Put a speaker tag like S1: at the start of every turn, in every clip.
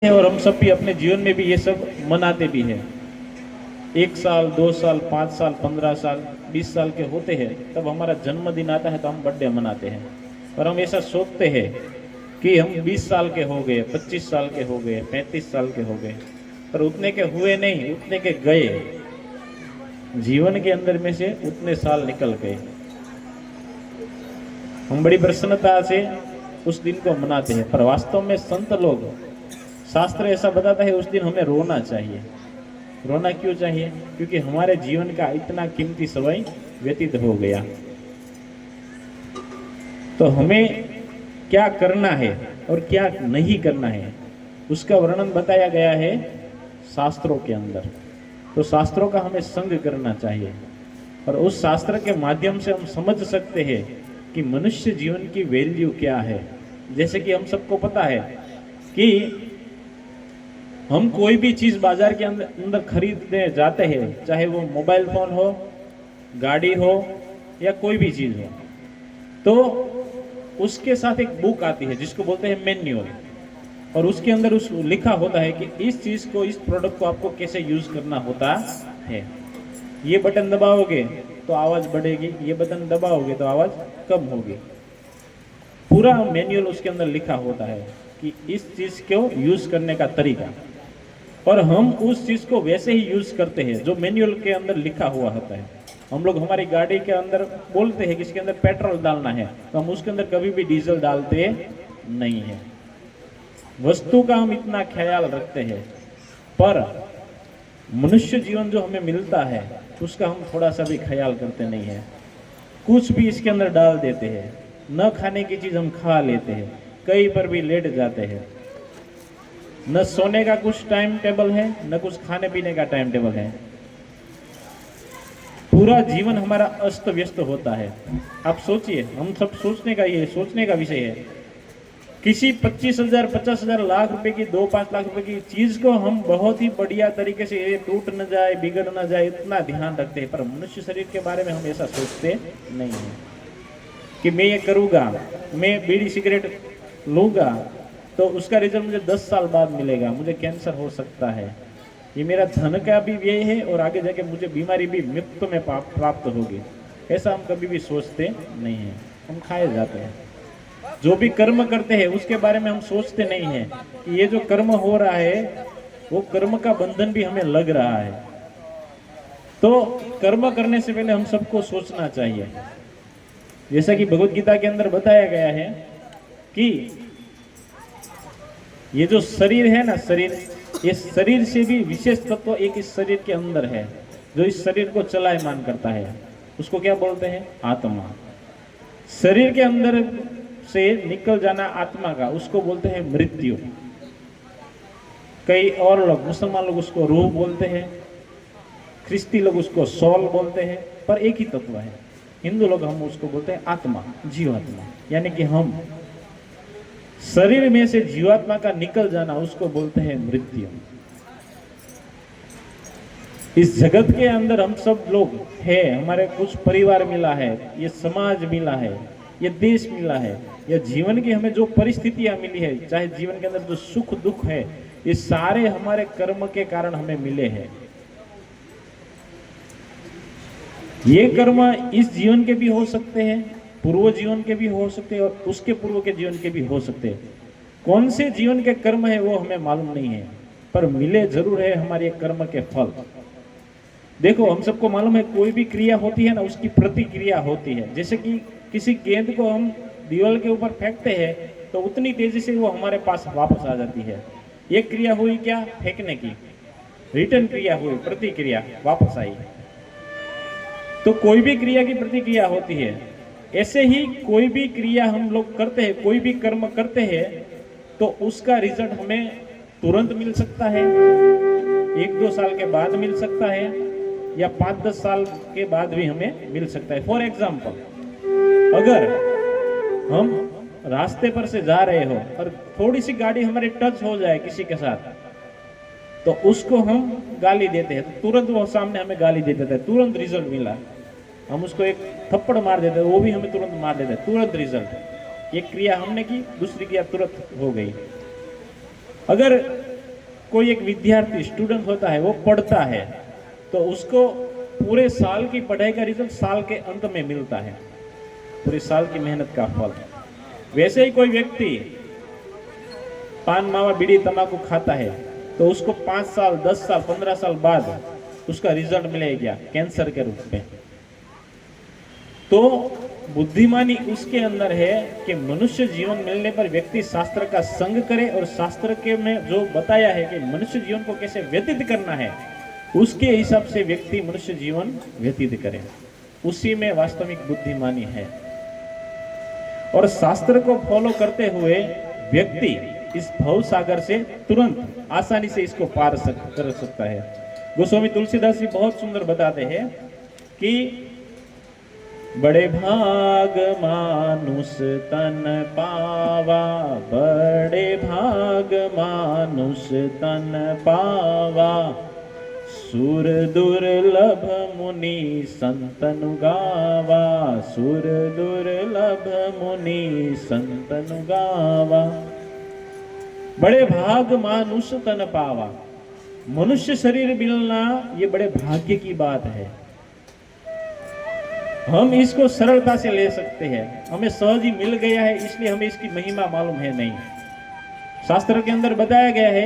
S1: है और हम सब भी अपने जीवन में भी ये सब मनाते भी हैं। 1 साल 2 साल 5 साल 15 साल 20 साल के होते हैं तब हमारा जन्मदिन आता है तो हम बर्थडे मनाते हैं। और हम ऐसा सोचते हैं कि हम 20 साल के हो गए, 25 साल के हो गए, 35 साल के हो गए, पर उतने के हुए नहीं, उतने के गए। जीवन के अंदर में से उतने साल निकल गए। हम बड़ी प्रसन्नता से उस दिन को मनाते हैं, पर वास्तव में संत लोग, शास्त्र ऐसा बताता है उस दिन हमें रोना चाहिए। रोना क्यों चाहिए? क्योंकि हमारे जीवन का इतना कीमती समय व्यतीत हो गया। तो हमें क्या करना है और क्या नहीं करना है उसका वर्णन बताया गया है शास्त्रों के अंदर। तो शास्त्रों का हमें संग करना चाहिए और उस शास्त्र के माध्यम से हम समझ सकते हैं कि मनुष्य जीवन की वैल्यू क्या है। जैसे कि हम सबको पता है कि हम कोई भी चीज बाजार के अंदर खरीदने जाते हैं, चाहे वो मोबाइल फोन हो, गाड़ी हो या कोई भी चीज हो, तो उसके साथ एक बुक आती है जिसको बोलते हैं मैन्युअल। और उसके अंदर उस लिखा होता है कि इस चीज को, इस प्रोडक्ट को आपको कैसे यूज करना होता है। ये बटन दबाओगे तो आवाज बढ़ेगी, ये बटन दबाओगे तो आवाज कम होगी। पूरा मैन्युअल उसके अंदर लिखा होता है कि इस चीज को यूज करने का तरीका। और हम उस चीज को वैसे ही यूज करते हैं जो मैन्युअल के अंदर लिखा हुआ होता है। हम लोग हमारी गाड़ी के अंदर बोलते हैं कि इसके अंदर पेट्रोल डालना है, तो हम उसके अंदर कभी भी डीजल डालते नहीं है। वस्तु का हम इतना ख्याल रखते हैं, पर मनुष्य जीवन जो हमें मिलता है उसका हम थोड़ा सा भी ख्याल करते नहीं है। कुछ भी इसके अंदर डाल देते हैं, न खाने की चीज हम खा लेते हैं, कहीं पर भी लेट जाते हैं। न सोने का कुछ टाइम टेबल है, न कुछ खाने पीने का टाइम टेबल है। पूरा जीवन हमारा अस्त व्यस्त होता है। आप सोचिए, हम सब सोचने का, ये सोचने का विषय है। किसी 25,000 50,000 लाख रुपए की, 2-5 लाख रुपए की चीज को हम बहुत ही बढ़िया तरीके से ये टूट न जाए, बिगड़ न जाए, इतना ध्यान रखते हैं। पर मनुष्य शरीर के बारे में हम ऐसा सोचते नहीं है कि मैं ये करूंगा, मैं बीड़ी सिगरेट लूंगा तो उसका रिजल्ट मुझे 10 साल बाद मिलेगा, मुझे कैंसर हो सकता है, ये मेरा धन का भी व्यय है और आगे जाके मुझे बीमारी भी मृत्यु में प्राप्त होगी। ऐसा हम कभी भी सोचते नहीं है। हम खाए जाते हैं। जो भी कर्म करते हैं उसके बारे में हम सोचते नहीं है कि ये जो कर्म हो रहा है वो कर्म का बंधन भी हमें लग रहा है। तो कर्म करने से पहले हम सबको सोचना चाहिए। जैसा कि भगवत गीता के अंदर बताया गया है कि ये जो शरीर है ना, शरीर, ये शरीर से भी विशेष तत्व एक इस शरीर के अंदर है जो इस शरीर को चलायमान करता है। उसको क्या बोलते हैं? आत्मा। शरीर के अंदर से निकल जाना आत्मा का, उसको बोलते हैं मृत्यु। कई और लोग, मुसलमान लोग उसको रूह बोलते हैं, ख्रिस्ती लोग उसको सोल बोलते हैं, पर एक ही तत्व है। हिंदू लोग हम उसको बोलते हैं आत्मा, जीवात्मा। यानी कि हम शरीर में से जीवात्मा का निकल जाना, उसको बोलते हैं मृत्यु। इस जगत के अंदर हम सब लोग हैं, हमारे कुछ परिवार मिला है, ये समाज मिला है, ये देश मिला है, या जीवन की हमें जो परिस्थितियां मिली है, चाहे जीवन के अंदर जो सुख दुख है, ये सारे हमारे कर्म के कारण हमें मिले हैं। ये कर्म इस जीवन के भी हो सकते हैं, पूर्व जीवन के भी हो सकते हैं, और उसके पूर्व के जीवन के भी हो सकते हैं। कौन से जीवन के कर्म है वो हमें मालूम नहीं है, पर मिले जरूर है हमारे कर्म के फल। देखो, हम सबको मालूम है कोई भी क्रिया होती है ना, उसकी प्रतिक्रिया होती है। जैसे कि किसी गेंद को हम दीवार के ऊपर फेंकते हैं तो उतनी तेजी से वो हमारे पास वापस आ जाती है। ये क्रिया हुई क्या? फेंकने की। रिटर्न क्रिया हुई, प्रतिक्रिया वापस आई। तो कोई भी क्रिया की प्रतिक्रिया होती है। ऐसे ही कोई भी क्रिया हम लोग करते हैं, कोई भी कर्म करते हैं, तो उसका रिजल्ट हमें तुरंत मिल सकता है, 1-2 साल के बाद मिल सकता है, या 5-10 साल के बाद भी हमें मिल सकता है। फॉर एग्जाम्पल, अगर हम रास्ते पर से जा रहे हो और थोड़ी सी गाड़ी हमारे टच हो जाए किसी के साथ, तो उसको हम गाली देते हैं, तो तुरंत वो सामने हमें गाली दे देता है, तुरंत रिजल्ट मिला। हम उसको एक थप्पड़ मार देते हैं, वो भी हमें तुरंत मार देता है, तुरंत रिजल्ट। एक क्रिया हमने की, दूसरी क्रिया तुरंत हो गई। अगर कोई एक विद्यार्थी स्टूडेंट होता है, वो पढ़ता है तो उसको पूरे साल की पढ़ाई का रिजल्ट साल के अंत में मिलता है, पूरे साल की मेहनत का फल। वैसे ही कोई व्यक्ति पान मावा बीड़ी तंबाकू खाता है तो उसको 5 साल 10 साल 15 साल बाद उसका रिजल्ट मिलेगा कैंसर के रूप में। तो बुद्धिमानी उसके अंदर है कि मनुष्य जीवन मिलने पर व्यक्ति शास्त्र का संग करे और शास्त्र के में जो बताया है कि मनुष्य जीवन को कैसे व्यतीत करना है उसके हिसाब से व्यक्ति मनुष्य जीवन व्यतीत करे, उसी में वास्तविक बुद्धिमानी है। और शास्त्र को फॉलो करते हुए व्यक्ति इस भव सागर से तुरंत आसानी से इसको पार कर सकता है। गोस्वामी तुलसीदास जी बहुत सुंदर बताते हैं कि बड़े भाग मानुष तन पावा, बड़े भाग मानुष तन पावा, सुर दुर्लभ मुनि संतनु गावा, सुर दुर्लभ मुनि संतनु गावा। बड़े भाग मानुष तन पावा, मनुष्य शरीर मिलना ये बड़े भाग्य की बात है। हम इसको सरलता से ले सकते हैं, हमें सहज ही मिल गया है इसलिए हमें इसकी महिमा मालूम है नहीं। शास्त्र के अंदर बताया गया है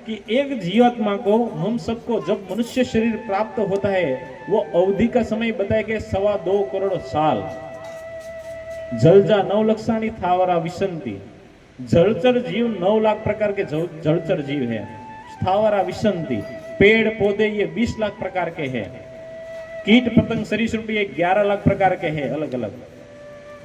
S1: कि एक जीवात्मा को हम सबको जब मनुष्य शरीर प्राप्त होता है वो अवधि का समय बताया गया 2.25 करोड़ साल। जलजा 9 लक्षाणी थावरा विसंती, जलचर जीव 9 लाख प्रकार के जलचर जीव है। स्थावरा विसंती, पेड़ पौधे ये 20 लाख प्रकार के हैं। कीट पतंग सरीसृप ये 11 लाख प्रकार के हैं अलग अलग।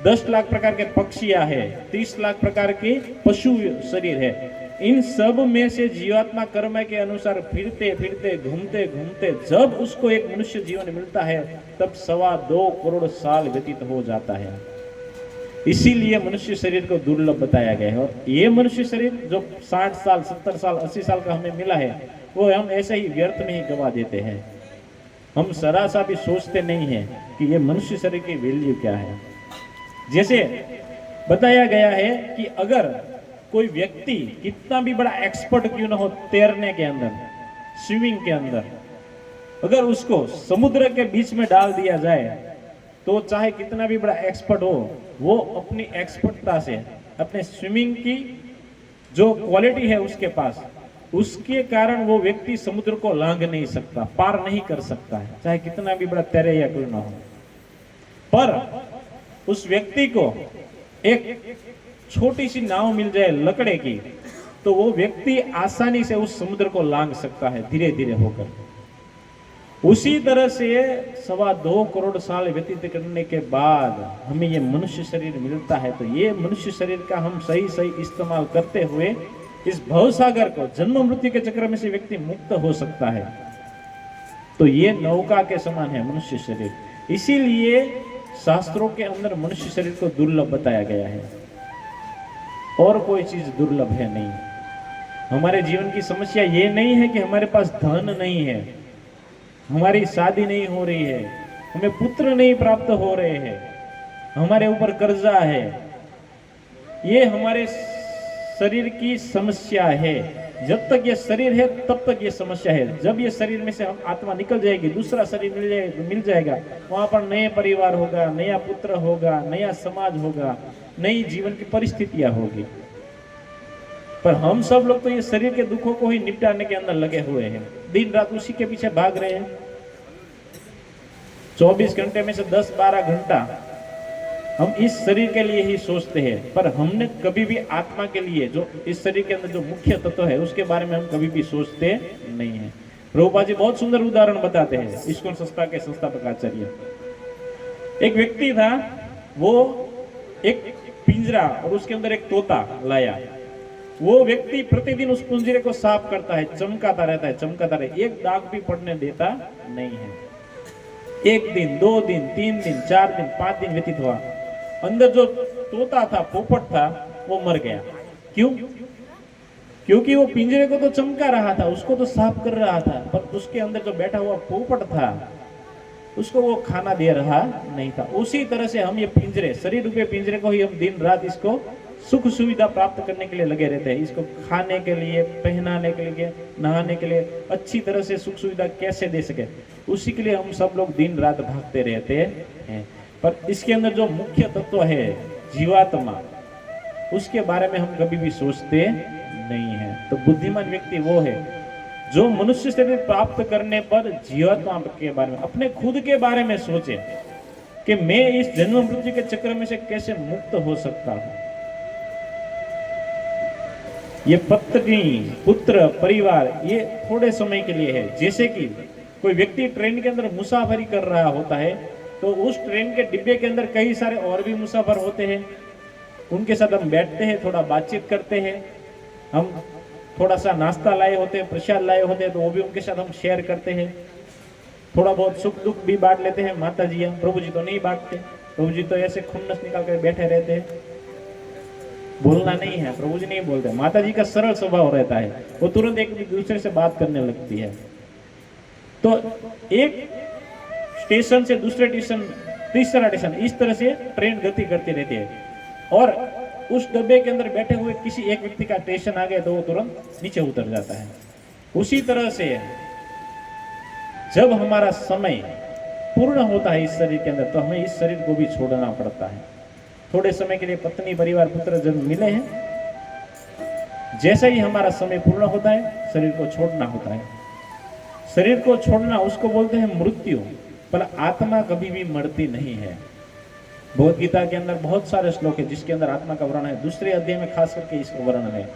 S1: 10 लाख प्रकार के पक्षियां है, 30 लाख प्रकार के पशु शरीर है। इन सब में से जीवात्मा कर्म के अनुसार फिरते फिरते घूमते घूमते जब उसको एक मनुष्य जीवन मिलता है तब 2.25 करोड़ साल व्यतीत हो जाता है। इसीलिए मनुष्य शरीर को दुर्लभ बताया गया है। और ये मनुष्य शरीर जो 60 साल 70 साल 80 साल का हमें मिला है वो हम ऐसे ही व्यर्थ में ही गवा देते हैं। हम जरा सा भी सोचते नहीं है कि ये मनुष्य शरीर की वैल्यू क्या है। जैसे बताया गया है कि अगर कोई व्यक्ति कितना भी बड़ा एक्सपर्ट क्यों ना हो तैरने के अंदर, स्विमिंग के अंदर, अगर उसको समुद्र के बीच में डाल दिया जाए तो चाहे कितना भी बड़ा एक्सपर्ट हो वो अपनी एक्सपर्टता से, अपने स्विमिंग की जो क्वालिटी है उसके पास, उसके कारण वो व्यक्ति समुद्र को लांघ नहीं सकता, पार नहीं कर सकता है, चाहे कितना भी बड़ा तैरे या क्यों ना हो। पर उस व्यक्ति को एक छोटी सी नाव मिल जाए लकड़े की तो वो व्यक्ति आसानी से उस समुद्र को लांघ सकता है धीरे धीरे होकर। उसी तरह से 2.25 करोड़ साल व्यतीत करने के बाद हमें ये मनुष्य शरीर मिलता है। तो ये मनुष्य शरीर का हम सही सही इस्तेमाल करते हुए इस भवसागर को, जन्म मृत्यु के चक्र में से व्यक्ति मुक्त हो सकता है। तो ये नौका के समान है मनुष्य शरीर। इसीलिए शास्त्रों के अंदर मनुष्य शरीर को दुर्लभ बताया गया है, और कोई चीज दुर्लभ है नहीं। हमारे जीवन की समस्या ये नहीं है कि हमारे पास धन नहीं है, हमारी शादी नहीं हो रही है, हमें पुत्र नहीं प्राप्त हो रहे हैं, हमारे ऊपर कर्जा है। ये हमारे शरीर की समस्या है। जब तक ये शरीर है तब तक ये समस्या है। जब ये शरीर में से हम आत्मा निकल जाएगी, दूसरा शरीर मिल जाएगा, वहां पर नए परिवार होगा, नया पुत्र होगा, नया समाज होगा, नई जीवन की परिस्थितियां होगी। पर हम सब लोग तो ये शरीर के दुखों को ही निपटाने के अंदर लगे हुए हैं, दिन रात उसी के पीछे भाग रहे हैं। 24 घंटे में से 10-12 घंटा हम इस शरीर के लिए ही सोचते हैं, पर हमने कभी भी आत्मा के लिए, जो इस शरीर के अंदर जो मुख्य तत्व है उसके बारे में हम कभी भी सोचते नहीं है। प्रभुपाद जी बहुत सुंदर उदाहरण बताते हैं। इस्कॉन संस्था के संस्थापक आचार्य, एक व्यक्ति था, वो एक पिंजरा और उसके अंदर एक तोता लाया। वो व्यक्ति प्रतिदिन उस पिंजरे को साफ करता है, चमकाता रहता है, चमकाता रहता है, एक दाग भी पड़ने देता नहीं है। 1 दिन 2 दिन 3 दिन 4 दिन 5 दिन व्यतीत हुआ। अंदर जो तोता था, पोपट था, वो मर गया। क्यों? क्योंकि वो पिंजरे को तो चमका रहा था, उसको तो साफ कर रहा था, पर उसके अंदर जो बैठा हुआ पोपट था उसको वो खाना दे रहा नहीं था। उसी तरह से हम ये पिंजरे, शरीर रूपी पिंजरे को ही हम दिन रात इसको सुख सुविधा प्राप्त करने के लिए लगे रहते हैं। इसको खाने के लिए, पहनाने के लिए, नहाने के लिए, अच्छी तरह से सुख सुविधा कैसे दे सके, उसी के लिए हम सब लोग दिन रात भागते रहते हैं। पर इसके अंदर जो मुख्य तत्व है जीवात्मा, उसके बारे में हम कभी भी सोचते नहीं है। तो बुद्धिमान व्यक्ति वो है जो मनुष्य शरीर प्राप्त करने पर जीवात्मा के बारे में, अपने खुद के बारे में सोचे कि मैं इस जन्म मृत्यु के चक्र में से कैसे मुक्त हो सकता हूं। ये पत्नी, पुत्र, परिवार ये थोड़े समय के लिए है। जैसे कि कोई व्यक्ति ट्रेन के अंदर मुसाफरी कर रहा होता है, तो उस ट्रेन के डिब्बे के अंदर कई सारे और भी मुसाफर होते हैं, उनके साथ हम बैठते हैं, थोड़ा बातचीत करते हैं, हम थोड़ा सा नाश्ता लाए होते हैं, प्रसाद लाए होते हैं, तो वो भी उनके साथ हम शेयर करते हैं, थोड़ा बहुत सुख दुख भी बांट लेते हैं। माता जी हम, प्रभु जी तो नहीं बांटते, प्रभु जी तो ऐसे खुन्नस निकाल कर बैठे रहते हैं, बोलना नहीं है, प्रभु जी नहीं बोलते। माता जी का सरल स्वभाव रहता है, वो तुरंत एक दूसरे से बात करने लगती है। तो एक स्टेशन से दूसरे स्टेशन, तीसरा स्टेशन, इस तरह से ट्रेन गति करती रहती है। और उस डब्बे के अंदर बैठे हुए किसी एक व्यक्ति का स्टेशन आ गया तो वो तुरंत नीचे उतर जाता है। उसी तरह से जब हमारा समय पूर्ण होता है इस शरीर के अंदर, तो हमें इस शरीर को भी छोड़ना पड़ता है। थोड़े समय के लिए पत्नी, परिवार, पुत्र जब मिले हैं, जैसे ही हमारा समय पूर्ण होता है शरीर को छोड़ना होता है। शरीर को छोड़ना उसको बोलते हैं मृत्यु। पर आत्मा कभी भी मरती नहीं है। भगवद गीता के अंदर बहुत सारे श्लोक है जिसके अंदर आत्मा का वर्णन है। दूसरे अध्याय में खास करके इसका वर्णन है।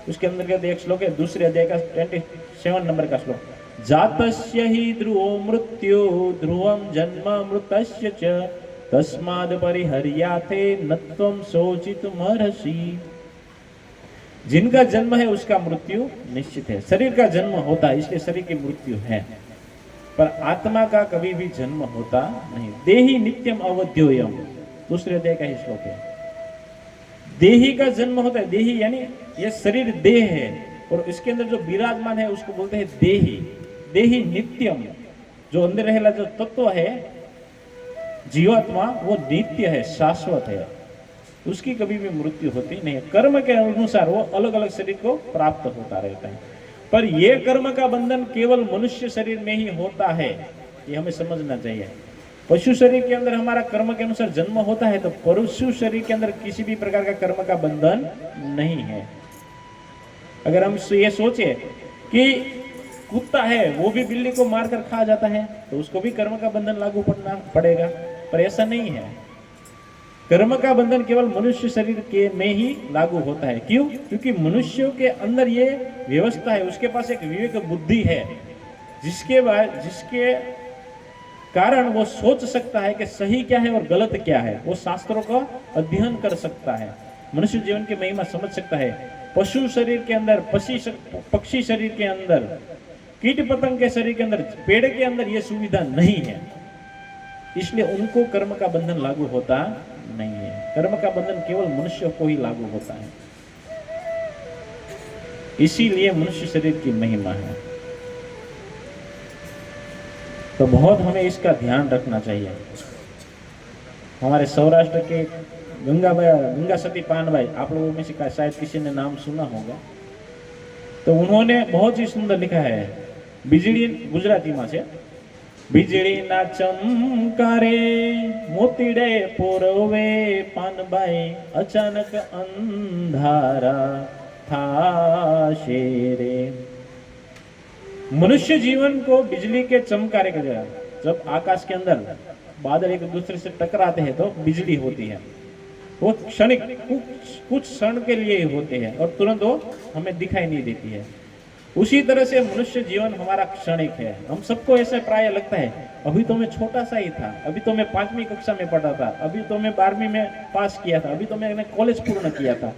S1: उसके अंदर एक श्लोक है, दूसरे अध्याय का 27 नंबर का श्लोक, जातस्य हि ध्रुवो मृत्यु ध्रुवम जन्म मृतस्य च तस्माद् परिहर्याथे नत्वं शोचितुमर्हसि। जिनका जन्म है उसका मृत्यु निश्चित है। शरीर का जन्म होता है, इसलिए शरीर की मृत्यु है, पर आत्मा का कभी भी जन्म होता नहीं। देहि नित्यम अवध्योयम, दूसरे अध्याय का ही श्लोक है। देही का जन्म होता है। देही यानी ये शरीर देह है, और इसके अंदर जो विराजमान है उसको बोलते हैं देही। देही नित्यम, जो अंदर रहेला जो तत्व है जीवात्मा, वो नित्य है, शाश्वत है, उसकी कभी भी मृत्यु होती नहीं है। कर्म के अनुसार वो अलग अलग शरीर को प्राप्त होता रहता है। पर यह कर्म का बंधन केवल मनुष्य शरीर में ही होता है, ये हमें समझना चाहिए। पशु शरीर के अंदर हमारा कर्म के अनुसार जन्म होता है, तो पशु शरीर के अंदर किसी भी प्रकार का कर्म का बंधन नहीं है। अगर हम ये सोचे कि कुत्ता है वो भी बिल्ली को मारकर खा जाता है, तो उसको भी कर्म का बंधन लागू पड़ेगा, पर ऐसा नहीं है। कर्म का बंधन केवल मनुष्य शरीर के में ही लागू होता है। क्यों? क्योंकि मनुष्यों के अंदर ये व्यवस्था है, उसके पास एक विवेक बुद्धि है, जिसके कारण वो सोच सकता है कि सही क्या है और गलत क्या है। वो शास्त्रों का अध्ययन कर सकता है, मनुष्य जीवन की महिमा समझ सकता है। पशु शरीर के अंदर, पक्षी शरीर के अंदर, कीट पतंग के शरीर के अंदर, पेड़ के अंदर ये सुविधा नहीं है, इसलिए उनको कर्म का बंधन लागू होता नहीं है। कर्म का बंधन केवल मनुष्य को ही लागू होता है, इसीलिए मनुष्य शरीर की महिमा है। तो बहुत हमें इसका ध्यान रखना चाहिए। हमारे सौराष्ट्र के गंगा सती पान भाई, आप लोगों में से शायद किसी ने नाम सुना होगा, तो उन्होंने बहुत ही सुंदर लिखा है। बिजली गुजराती में से, बिजली ना चमकारे मोतीडे पोरवे पानबाई अचानक अंधारा थाशे रे। मनुष्य जीवन को बिजली के चमकारे का जब आकाश के अंदर बादल एक दूसरे से टकराते हैं तो बिजली होती है। वो क्षणिक कुछ क्षण के लिए होते हैं और तुरंत वो हमें दिखाई नहीं देती है। उसी तरह से मनुष्य जीवन हमारा क्षणिक है। हम सबको ऐसा प्राय लगता है, अभी तो मैं छोटा सा ही था, अभी तो मैं 5वीं कक्षा में पढ़ा था, अभी तो मैं 12वीं में पास किया था, अभी तो मैंने कॉलेज पूर्ण किया था।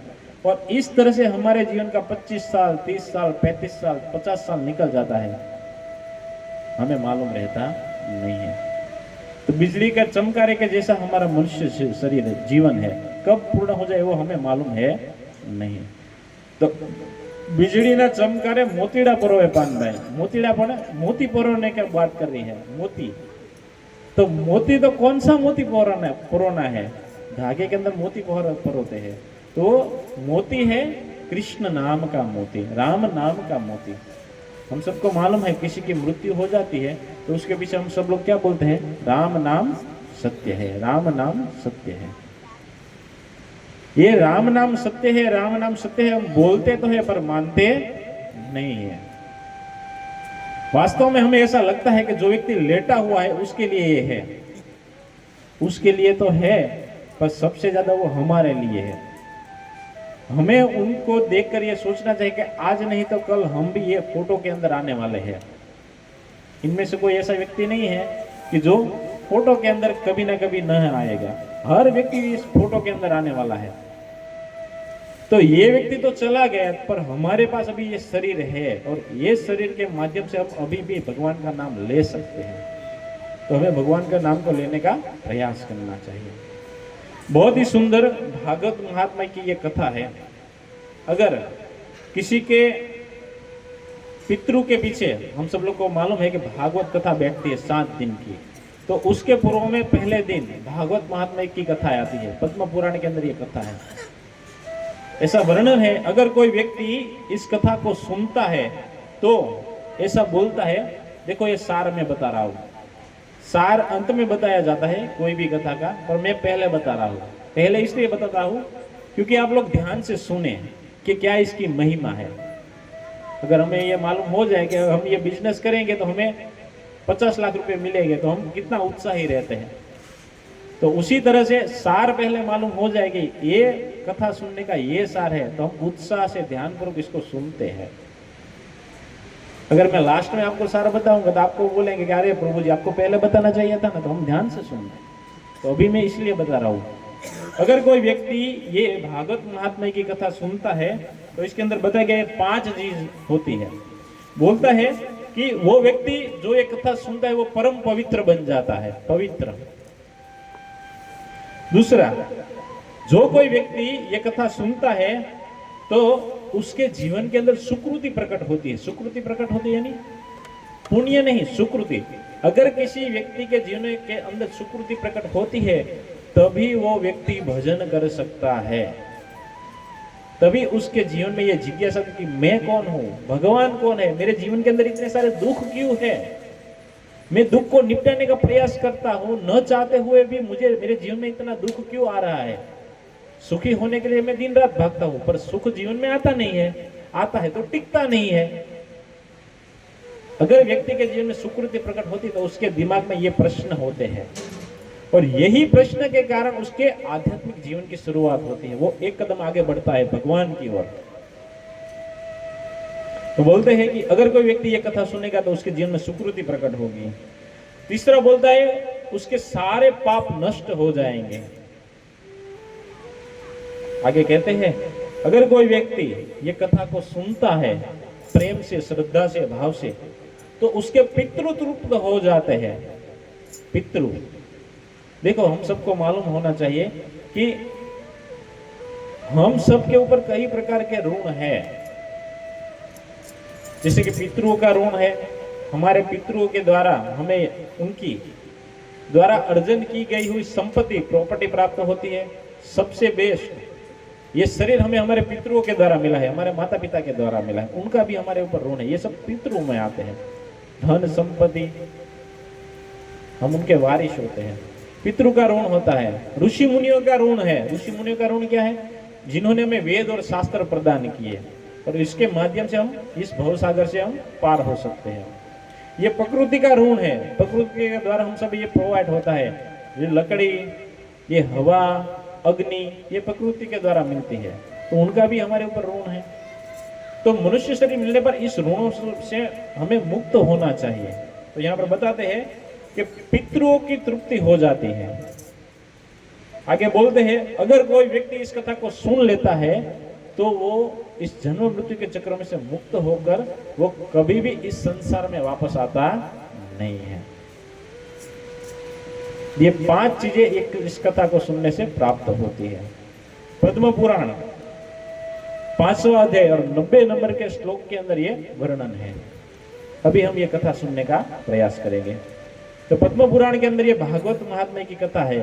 S1: और इस तरह से हमारे जीवन का 25 साल, 30 साल, 35 साल, 50 साल निकल जाता है, हमें मालूम रहता नहीं है। तो बिजली का चमकारे के जैसा हमारा मनुष्य शरीर है, जीवन है, कब पूर्ण हो जाए वो हमें मालूम है नहीं। तो बिजली ना चमकारे मोतीड़ा परोवे पान भाई, मोतीड़ा पर मोती परोने की बात कर रही है। मोती तो मोती तो कौन सा मोती परोना है? धागे के अंदर मोती परोते हैं, तो मोती है कृष्ण नाम का मोती, राम नाम का मोती। हम सबको मालूम है किसी की मृत्यु हो जाती है तो उसके पीछे हम सब लोग क्या बोलते हैं? राम नाम सत्य है, राम नाम सत्य है। ये राम नाम सत्य है, राम नाम सत्य है, हम बोलते तो है पर मानते नहीं है। वास्तव में हमें ऐसा लगता है कि जो व्यक्ति लेटा हुआ है उसके लिए ये है, उसके लिए तो है, पर सबसे ज्यादा वो हमारे लिए है। हमें उनको देखकर ये सोचना चाहिए कि आज नहीं तो कल हम भी ये फोटो के अंदर आने वाले हैं। इनमें से कोई ऐसा व्यक्ति नहीं है कि जो फोटो के अंदर कभी ना कभी न आएगा। हर व्यक्ति इस फोटो के अंदर आने वाला है। तो ये व्यक्ति तो चला गया, पर हमारे पास अभी ये शरीर है और ये शरीर के माध्यम से हम अभी भी भगवान का नाम ले सकते हैं। तो हमें भगवान का नाम को लेने का प्रयास करना चाहिए। बहुत ही सुंदर भागवत महात्मा की ये कथा है। अगर किसी के पितृ के पीछे, हम सब लोग को मालूम है कि भागवत कथा बैठती है 7 दिन की, तो उसके पूर्व में पहले दिन भागवत महात्मा की कथा आती है। पद्म पुराण के अंदर ये कथा है। ऐसा वर्णन है, अगर कोई व्यक्ति इस कथा को सुनता है तो ऐसा बोलता है, देखो ये सार मैं बता रहा हूं, सार अंत में बताया जाता है कोई भी कथा का, पर मैं पहले बता रहा हूं। पहले इसलिए बताता हूं क्योंकि आप लोग ध्यान से सुने कि क्या इसकी महिमा है। अगर हमें ये मालूम हो जाए कि हम ये बिजनेस करेंगे तो हमें 50 लाख रुपए मिलेंगे, तो हम कितना उत्साही रहते हैं। तो उसी तरह से सार पहले मालूम हो जाएगी, ये कथा सुनने का ये सार है, तो हम उत्साह से ध्यानपूर्वक इसको सुनते हैं। अगर मैं लास्ट में आपको सारा बताऊंगा तो आपको बोलेंगे कि अरे प्रभु जी आपको पहले बताना चाहिए था ना, तो हम ध्यान से सुन। तो अभी मैं इसलिए बता रहा हूं। अगर कोई व्यक्ति ये भागवत महात्मा की कथा सुनता है तो इसके अंदर बताए गए 5 चीज होती है। बोलता है कि वो व्यक्ति जो ये कथा सुनता है वो परम पवित्र बन जाता है, पवित्र। दूसरा, जो कोई व्यक्ति ये कथा सुनता है तो उसके जीवन के अंदर सुकृति प्रकट होती है। सुकृति प्रकट होती है यानी पुण्य नहीं, सुकृति। अगर किसी व्यक्ति के जीवन के अंदर सुकृति प्रकट होती है तभी वो व्यक्ति भजन कर सकता है। तभी उसके जीवन में ये जिज्ञासा कि मैं कौन हूं, भगवान कौन है, मेरे जीवन के अंदर इतने सारे दुख क्यों है, मैं दुख को निपटाने का प्रयास करता हूं, न चाहते हुए भी मुझे मेरे जीवन में इतना दुख क्यों आ रहा है। सुखी होने के लिए मैं दिन रात भागता हूं, पर सुख जीवन में आता नहीं है, आता है तो टिकता नहीं है। अगर व्यक्ति के जीवन में सुकृति प्रकट होती तो उसके दिमाग में ये प्रश्न होते हैं, और यही प्रश्न के कारण उसके आध्यात्मिक जीवन की शुरुआत होती है। वो एक कदम आगे बढ़ता है भगवान की ओर। तो बोलते हैं कि अगर कोई व्यक्ति ये कथा सुनेगा तो उसके जीवन में सुकृति प्रकट होगी। तीसरा बोलता है उसके सारे पाप नष्ट हो जाएंगे। आगे कहते हैं अगर कोई व्यक्ति ये कथा को सुनता है प्रेम से, श्रद्धा से, भाव से, तो उसके पितृ तृप्त हो जाते हैं। पितृ, देखो हम सबको मालूम होना चाहिए कि हम सबके ऊपर कई प्रकार के ऋण है। जैसे कि पितरों का ऋण है, हमारे पितरों के द्वारा हमें उनकी द्वारा अर्जन की गई हुई संपत्ति, प्रॉपर्टी प्राप्त होती है। सबसे बेस्ट ये शरीर हमें हमारे पितरों के द्वारा मिला है, हमारे माता पिता के द्वारा मिला है, उनका भी हमारे ऊपर ऋण है। ये सब पितरों में आते हैं। धन संपत्ति, हम उनके वारिश होते हैं। पितृ का ऋण होता है। ऋषि मुनियों का ऋण है। ऋषि मुनियों का ऋण क्या है? जिन्होंने हमें वेद और शास्त्र प्रदान किए, और इसके माध्यम से हम इस भवसागर से हम पार हो सकते हैं। ये प्रकृति का ऋण है। प्रकृति के द्वारा हम सब ये प्रोवाइड होता है। ये लकड़ी, ये हवा, अग्नि, ये प्रकृति के द्वारा मिलती है, तो उनका भी हमारे ऊपर ऋण है। तो मनुष्य शरीर मिलने पर इस ऋणों से हमें मुक्त होना चाहिए। तो यहाँ पर बताते हैं कि पितरों की तृप्ति हो जाती है। आगे बोलते हैं अगर कोई व्यक्ति इस कथा को सुन लेता है तो वो इस जन्म मृत्यु के चक्र में से मुक्त होकर वो कभी भी इस संसार में वापस आता नहीं है। ये 5 चीजें एक इस कथा को सुनने से प्राप्त होती है। पद्म पुराण 5वां अध्याय और 90 नंबर के श्लोक के अंदर ये वर्णन है। अभी हम ये कथा सुनने का प्रयास करेंगे। तो पद्म पुराण के अंदर ये भागवत महात्मा की कथा है।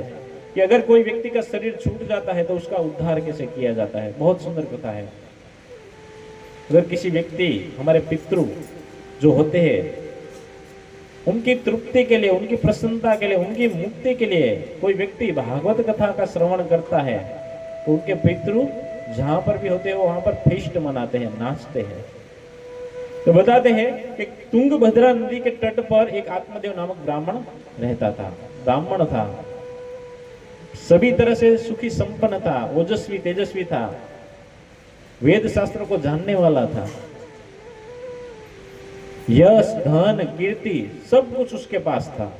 S1: कि अगर कोई व्यक्ति का शरीर छूट जाता है तो उसका उद्धार कैसे किया जाता है। बहुत सुंदर कथा है। अगर किसी व्यक्ति, हमारे पितृ जो होते हैं, उनकी तृप्ति के लिए, उनकी प्रसन्नता के लिए, उनकी मुक्ति के लिए कोई व्यक्ति भागवत कथा का श्रवण करता है तो उनके पितृ जहां पर भी होते हैं वहां पर फेस्ट मनाते हैं, नाचते हैं। तो बताते हैं कि तुंगभद्रा नदी के तट पर एक आत्मदेव नामक ब्राह्मण रहता था। ब्राह्मण था, सभी तरह से सुखी संपन्न था, ओजस्वी तेजस्वी था, वेद शास्त्र को जानने वाला था, यश धन कीर्ति सब कुछ उसके पास था।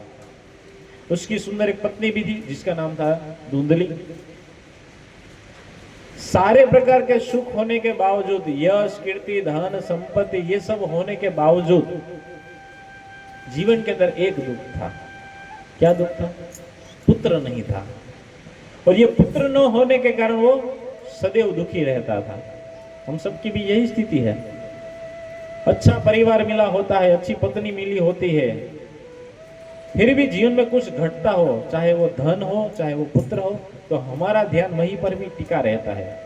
S1: उसकी सुंदर एक पत्नी भी थी जिसका नाम था धुंधली। सारे प्रकार के सुख होने के बावजूद, यश कीर्ति धन संपत्ति ये सब होने के बावजूद जीवन के अंदर एक दुख था। क्या दुख था? पुत्र नहीं था। और ये पुत्र न होने के कारण वो सदैव दुखी रहता था। हम सबकी भी यही स्थिति है। अच्छा परिवार मिला होता है, अच्छी पत्नी मिली होती है, फिर भी जीवन में कुछ घटता हो, चाहे वो धन हो चाहे वो पुत्र हो, तो हमारा ध्यान वहीं पर भी टिका रहता है।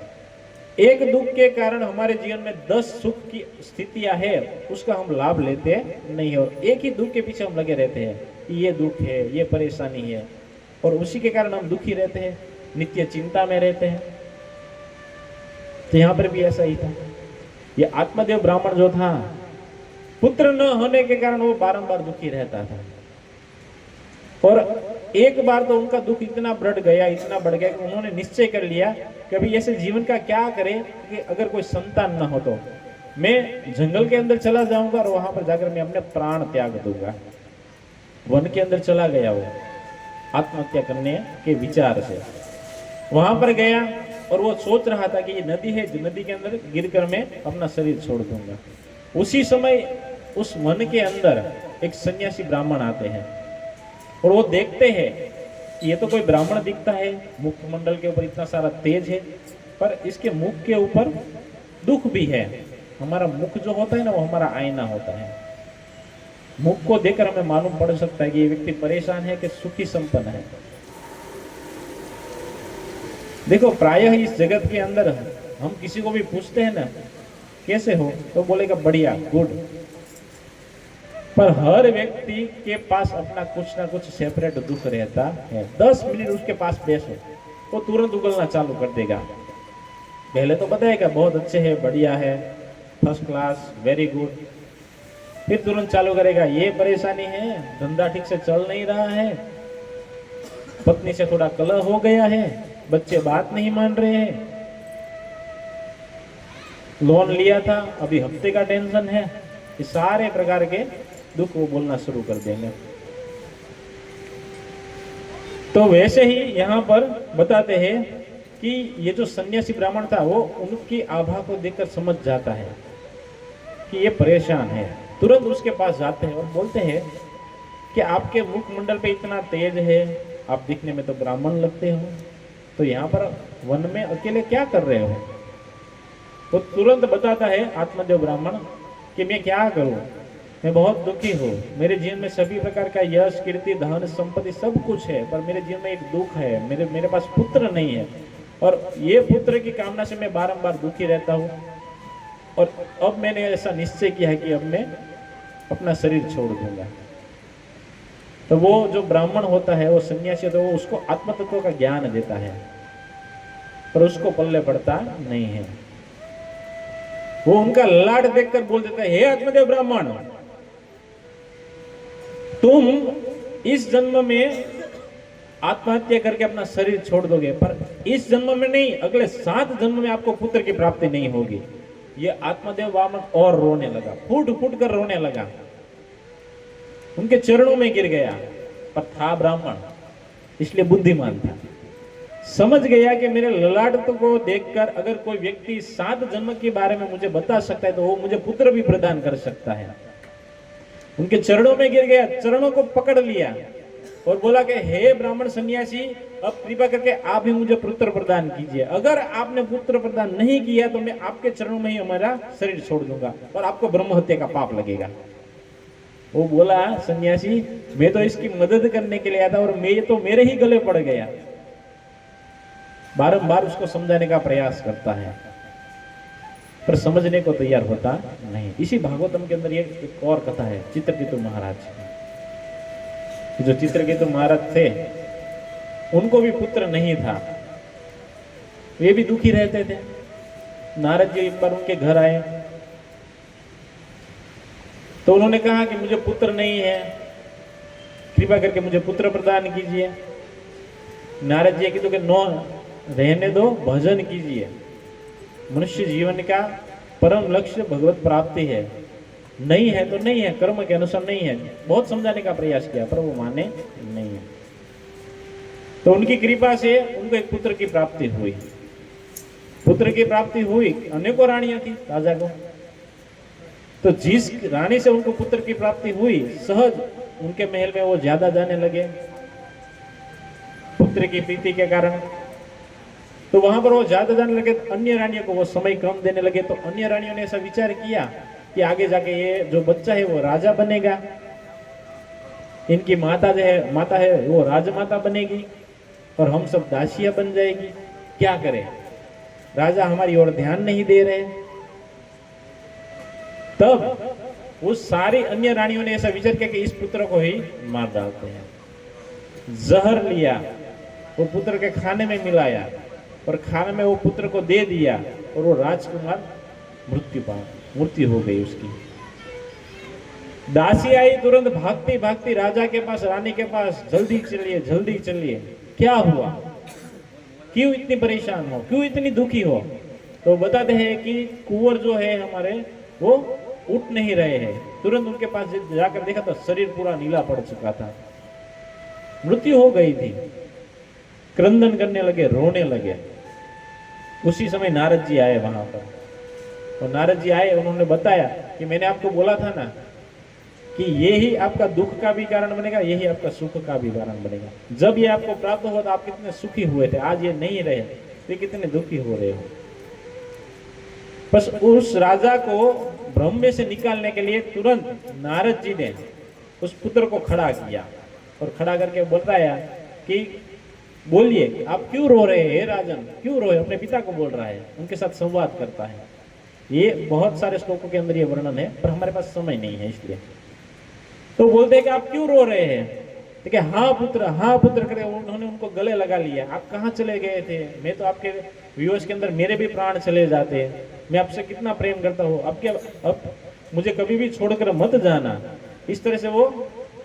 S1: एक दुख के कारण हमारे जीवन में 10 सुख की स्थितियां है, उसका हम लाभ लेते नहीं, और एक ही दुख के पीछे हम लगे रहते हैं कि ये दुख है, ये परेशानी है, और उसी के कारण हम दुखी रहते हैं, नित्य चिंता में रहते हैं। तो यहां पर भी ऐसा ही था। ये आत्मदेव ब्राह्मण जो था, पुत्र न होने के कारण वो बारंबार दुखी रहता था। और एक बार तो उनका दुख इतना बढ़ गया कि उन्होंने निश्चय कर लिया कि अभी ऐसे जीवन का क्या करें कि अगर कोई संतान न हो तो मैं जंगल के अंदर चला जाऊंगा और वहां पर जाकर मैं अपने प्राण त्याग दूंगा। वन के अंदर चला गया वो आत्महत्या करने के विचार से। वहां पर गया और वो सोच रहा था कि ये नदी है, नदी के अंदर गिरकर मैं अपना शरीर छोड़ दूंगा। उसी समय उस वन के अंदर एक सन्यासी ब्राह्मण आते हैं और वो देखते हैं ये तो कोई ब्राह्मण दिखता है, मुखमंडल के ऊपर इतना सारा तेज है, पर इसके मुख के ऊपर दुख भी है। हमारा मुख जो होता है ना, वो हमारा आईना होता है। मुख को देखकर हमें मालूम पड़ सकता है कि ये व्यक्ति परेशान है कि सुखी संपन्न है। देखो, प्रायः इस जगत के अंदर हम किसी को भी पूछते हैं ना कैसे हो, तो बोलेगा बढ़िया, गुड। पर हर व्यक्ति के पास अपना कुछ ना कुछ सेपरेट दुख रहता है। 10 मिनट उसके पास बैठो वो तुरंत उगलना चालू कर देगा। पहले तो बताएगा बहुत अच्छे है, बढ़िया है, फर्स्ट क्लास, वेरी गुड, फिर तुरंत चालू करेगा ये परेशानी है, धंधा ठीक से चल नहीं रहा है, पत्नी से थोड़ा कलह हो गया है, बच्चे बात नहीं मान रहे हैं, लोन लिया था अभी हफ्ते का टेंशन है। ये सारे प्रकार के दुख वो बोलना शुरू कर देंगे। तो वैसे ही यहां पर बताते हैं कि ये जो सन्यासी ब्राह्मण था वो उनकी आभा को देखकर समझ जाता है कि ये परेशान है। तुरंत उसके पास जाते हैं और बोलते हैं कि आपके मुखमंडल पे इतना तेज है, आप दिखने में तो ब्राह्मण लगते हो, तो यहाँ पर वन में अकेले क्या कर रहे हो? तो तुरंत बताता है आत्मदेव ब्राह्मण कि मैं क्या करूं, मैं बहुत दुखी हूँ, मेरे जीवन में सभी प्रकार का यश कीर्ति धन संपत्ति सब कुछ है, पर मेरे जीवन में एक दुख है, मेरे पास पुत्र नहीं है, और ये पुत्र की कामना से मैं बारंबार दुखी रहता हूँ, और अब मैंने ऐसा निश्चय किया है कि अब मैं अपना शरीर छोड़ दूंगा। तो वो जो ब्राह्मण होता है, वो सन्यासी होता है, वो उसको आत्म तत्व का ज्ञान देता है, पर उसको पल्ले पड़ता नहीं है। वो उनका लाड देखकर बोल देता है, हे आत्मदेव ब्राह्मण, तुम इस जन्म में आत्महत्या करके अपना शरीर छोड़ दोगे, पर इस जन्म में नहीं, अगले 7 जन्म में आपको पुत्र की प्राप्ति नहीं होगी। ये आत्मदेव ब्राह्मण और रोने लगा, फूट फूट कर रोने लगा, उनके चरणों में गिर गया। पर था ब्राह्मण, इसलिए बुद्धिमान था, समझ गया कि मेरे ललाट को देखकर अगर कोई व्यक्ति 7 जन्म के बारे में मुझे बता सकता है तो वो मुझे पुत्र भी प्रदान कर सकता है। उनके चरणों में गिर गया, चरणों को पकड़ लिया और बोला कि हे ब्राह्मण सन्यासी, अब कृपा करके आप ही मुझे पुत्र प्रदान कीजिए। अगर आपने पुत्र प्रदान नहीं किया तो मैं आपके चरणों में ही हमारा शरीर छोड़ दूंगा और आपको ब्रह्म हत्या का पाप लगेगा। वो बोला, सन्यासी मैं तो इसकी मदद करने के लिए आया था और मैं तो मेरे ही गले पड़ गया, बारंबार उसको समझाने का प्रयास करता है, पर समझने को तैयार होता नहीं। इसी भागवतम के अंदर एक और कथा है चित्रकेतु महाराज की। जो चित्रकेतु महाराज थे उनको भी पुत्र नहीं था, वे भी दुखी रहते थे। नारद जी एक बार उनके घर आए तो उन्होंने कहा कि मुझे पुत्र नहीं है, कृपा करके मुझे पुत्र प्रदान कीजिए। नारद जी कहा कि नो, रहने दो, भजन कीजिए। मनुष्य जीवन का परम लक्ष्य भगवत प्राप्ति है, नहीं है तो नहीं है, कर्म के अनुसार नहीं है। बहुत समझाने का प्रयास किया पर वो माने नहीं है। तो उनकी कृपा से उनको एक पुत्र की प्राप्ति हुई। पुत्र की प्राप्ति हुई, अनेकों रानियां थी राजा को, तो जिस रानी से उनको पुत्र की प्राप्ति हुई, सहज उनके महल में वो ज्यादा जाने लगे पुत्र की प्रीति के कारण। तो वहां पर वो ज्यादा जाने लगे, अन्य रानियों को वो समय कम देने लगे। तो अन्य रानियों ने ऐसा विचार किया कि आगे जाके ये जो बच्चा है वो राजा बनेगा, इनकी माता है वो राजमाता बनेगी और हम सब दासियां बन जाएगी। क्या करें, राजा हमारी ओर ध्यान नहीं दे रहे। तब उस सारी अन्य रानियों ने ऐसा विचार किया कि इस पुत्र को ही मार डालते हैं। जहर लिया, वो पुत्र के खाने में मिलाया और खाने में वो पुत्र को दे दिया और वो राजकुमार मृत्यु हो गई उसकी। दासी आई तुरंत भागती भागती राजा के पास, रानी के पास, जल्दी चलिए जल्दी चलिए, क्या हुआ, क्यों इतनी परेशान हो, क्यों इतनी दुखी हो। तो बताते हैं कि कुंवर जो है हमारे वो उठ नहीं रहे हैं। तुरंत उनके पास जाकर देखा तो शरीर पूरा नीला पड़ चुका था, मृत्यु हो गई थी। क्रंदन करने लगे, रोने लगे। उसी समय नारद जी आए वहां पर, और नारद जी आए, उन्होंने बताया कि मैंने आपको बोला था ना कि यही आपका दुख का भी कारण बनेगा, यही आपका सुख का भी कारण बनेगा। जब ये आपको प्राप्त हुआ तो आप कितने सुखी हुए थे, आज ये नहीं रहे तो कितने दुखी हो रहे हो। बस उस राजा को भ्रम में से निकालने के लिए तुरंत नारद जी ने उस पुत्र को खड़ा किया और खड़ा करके बताया कि बोलिए आप क्यों रो रहे हैं राजन, क्यों रोए। अपने पिता को बोल रहा है, उनके साथ संवाद करता है। ये बहुत सारे श्लोकों के अंदर ये वर्णन है, पर हमारे पास समय नहीं है इसलिए। तो बोलते हैं कि आप क्यों रो रहे हैं, ठीक है, हाँ पुत्र करे। उन्होंने उनको गले लगा लिया। आप कहाँ चले गए थे, मैं तो आपके व्यूअर्स के अंदर मेरे भी प्राण चले जाते हैं, मैं आपसे कितना प्रेम करता हूँ, अब मुझे कभी भी छोड़कर मत जाना। इस तरह से वो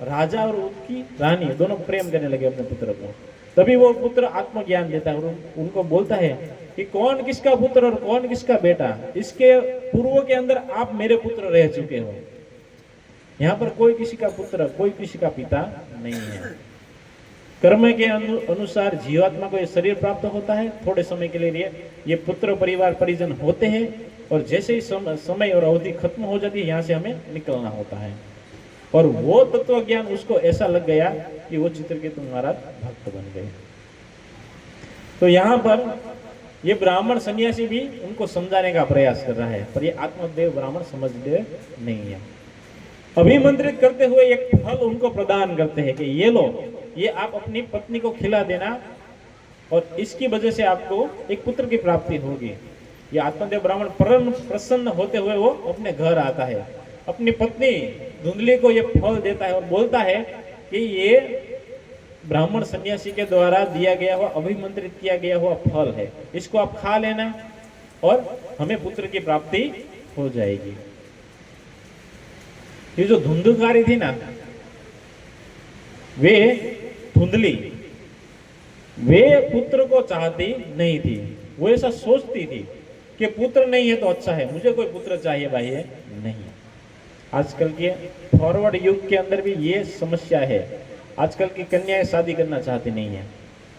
S1: राजा और उसकी रानी दोनों प्रेम करने लगे अपने पुत्र को। तभी वो पुत्र आत्मज्ञान देता है और उनको बोलता है कि कौन किसका पुत्र और कौन किसका बेटा, इसके पूर्व के अंदर आप मेरे पुत्र रह चुके हो। यहाँ पर कोई किसी का पुत्र, कोई किसी का पिता नहीं है। कर्म के अनुसार जीवात्मा को ये शरीर प्राप्त होता है, थोड़े समय के लिए ये पुत्र परिवार परिजन होते हैं, और जैसे ही समय और अवधि खत्म हो जाती है यहाँ से हमें निकलना होता है। और वो तत्व ज्ञान उसको ऐसा लग गया कि वो चित्रकेतु महाराज भक्त बन गए। तो यहाँ पर ये ब्राह्मण सन्यासी भी उनको समझाने का प्रयास कर रहा है, पर ये आत्मदेव ब्राह्मण समझते नहीं है। अभिमंत्रित करते हुए एक फल उनको प्रदान करते हैं कि ये लो, ये आप अपनी पत्नी को खिला देना और इसकी वजह से आपको एक पुत्र की प्राप्ति होगी। ये आत्मदेव ब्राह्मण परम प्रसन्न होते हुए वो अपने घर आता है, अपनी पत्नी धुंधली को ये फल देता है और बोलता है कि ये ब्राह्मण सन्यासी के द्वारा दिया गया हुआ, अभिमंत्रित किया गया हुआ फल है, इसको आप खा लेना और हमें पुत्र की प्राप्ति हो जाएगी। ये जो धुंधकारी थी ना, वे धुंधली, वे पुत्र को चाहती नहीं थी। वो ऐसा सोचती थी कि पुत्र नहीं है तो अच्छा है, मुझे कोई पुत्र चाहिए भाई है नहीं। आजकल के फॉरवर्ड युग के अंदर भी ये समस्या है। आजकल की कन्याएं शादी करना चाहती नहीं है।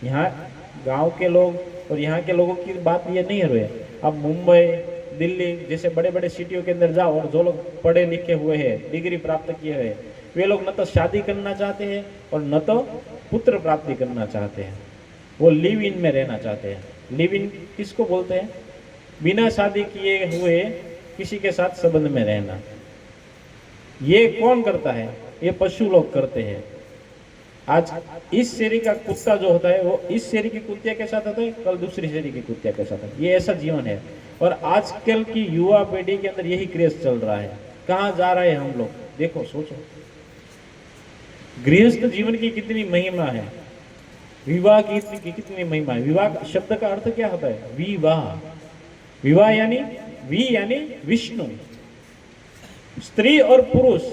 S1: यहाँ गांव के लोग और यहाँ के लोगों की बात ये नहीं है। अब मुंबई, दिल्ली जैसे बड़े बड़े सिटियों के अंदर जाओ और जो लोग पढ़े लिखे हुए हैं, डिग्री प्राप्त किए हुए, वे लोग न तो शादी करना चाहते हैं और न तो पुत्र प्राप्ति करना चाहते हैं। वो लिव इन में रहना चाहते हैं। लिव इन किसको बोलते हैं? बिना शादी किए हुए किसी के साथ संबंध में रहना। ये कौन करता है? ये पशु लोग करते हैं। आज इस शरीर का कुत्ता जो होता है वो इस शरीर की कुत्तिया के साथ होता है, कल दूसरी शरीर की कुत्तिया के साथ होता है। ये ऐसा जीवन है। और आजकल की युवा पीढ़ी के अंदर यही क्रेज चल रहा है। कहाँ जा रहे हैं हम लोग, देखो सोचो। गृहस्थ जीवन की कितनी महिमा है, विवाह की कितनी महिमा है। विवाह शब्द का अर्थ क्या होता है? विवाह। विवाह यानी यानी विष्णु। स्त्री और पुरुष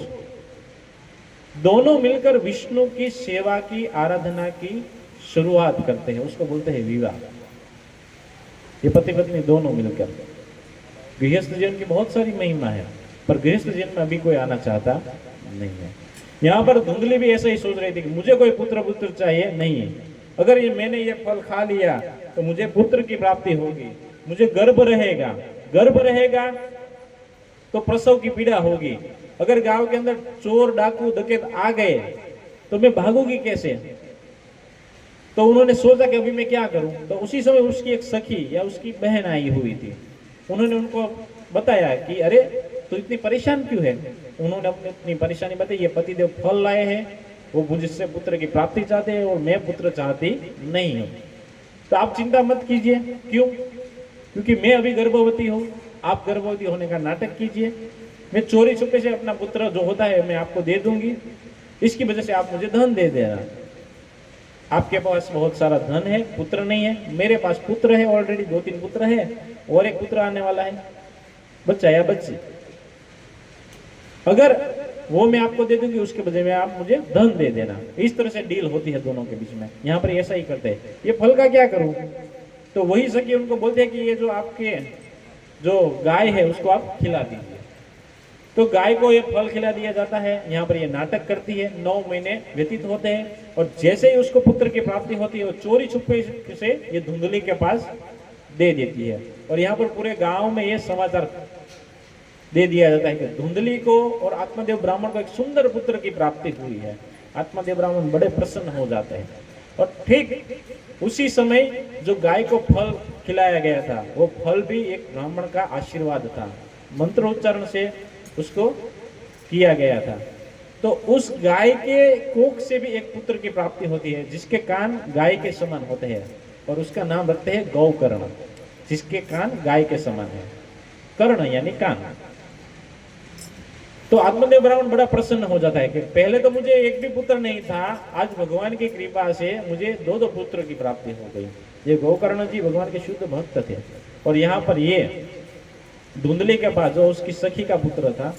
S1: दोनों मिलकर विष्णु की सेवा की, आराधना की शुरुआत करते हैं, उसको बोलते हैं विवाह। ये पति पत्नी दोनों मिलकर। गृहस्थ जीवन की बहुत सारी महिमा है, पर गृहस्थ जीवन में अभी कोई आना चाहता नहीं है। यहाँ पर धुंधली भी ऐसा ही सोच रही थी कि मुझे कोई पुत्र चाहिए नहीं, अगर ये मैंने ये फल खा लिया तो मुझे पुत्र की प्राप्ति होगी, मुझे गर्भ रहेगा तो प्रसव की पीड़ा होगी, अगर गांव के अंदर चोर डाकू डकैत आ गए तो मैं भागूंगी कैसे। तो उन्होंने सोचा कि अभी मैं क्या करूं। तो उसी समय उसकी एक सखी या उसकी बहन आई हुई थी। उन्होंने उनको बताया कि अरे तो इतनी परेशान क्यों है। उन्होंने अपनी परेशानी बताई। ये पतिदेव फल लाए हैं, वो मुझसे पुत्र की प्राप्ति चाहते हैं और मैं पुत्र चाहती नहीं हूं। तो आप चिंता मत कीजिए। क्यों? क्योंकि मैं अभी गर्भवती हूं। आप गर्भवती होने का नाटक कीजिए, मैं चोरी छुपे से अपना पुत्र जो होता है मैं आपको दे दूंगी, इसकी वजह से आप मुझे धन दे देना। आपके पास बहुत सारा धन है, पुत्र नहीं है। मेरे पास पुत्र है, ऑलरेडी 2-3 पुत्र है और एक पुत्र आने वाला है, बच्चा या बच्ची। अगर वो मैं आपको दे दूंगी, उसके बदले में आप मुझे धन दे देना। इस तरह से डील होती है दोनों के बीच में। यहाँ पर ऐसा ही करते हैं। ये फल का क्या करूं? तो वही सखी उनको बोलते हैं कि ये जो आपके जो गाय है उसको आप खिला दीजिए। तो गाय को ये फल खिला दिया जाता है। यहाँ पर ये नाटक करती है। 9 महीने व्यतीत होते हैं और जैसे ही उसको पुत्र की प्राप्ति होती है वो चोरी छुपे से ये धुंधली के पास दे देती है। और यहाँ पर पूरे गांव में ये समाचार दे दिया जाता है कि धुंधली को और आत्मदेव ब्राह्मण को एक सुंदर पुत्र की प्राप्ति हुई है। आत्मदेव ब्राह्मण बड़े प्रसन्न हो जाते हैं। और ठीक उसी समय जो गाय को फल खिलाया गया था वो फल भी एक ब्राह्मण का आशीर्वाद था, मंत्रोच्चारण से उसको किया गया था। तो उस गाय के कोख से भी एक पुत्र की प्राप्ति होती है जिसके कान गाय के समान होते हैं और उसका नाम रखते हैं गौकर्ण, जिसके कान गाय के समान है। कर्ण यानी कान। तो आत्मदेव ब्राह्मण बड़ा प्रसन्न हो जाता है कि पहले तो मुझे एक भी पुत्र नहीं था, आज भगवान की कृपा से मुझे 2 पुत्र की प्राप्ति हो गई। ये गौकर्ण जी भगवान के शुद्ध भक्त थे। और यहाँ पर ये धुंधली के पास जो उसकी सखी का पुत्र था,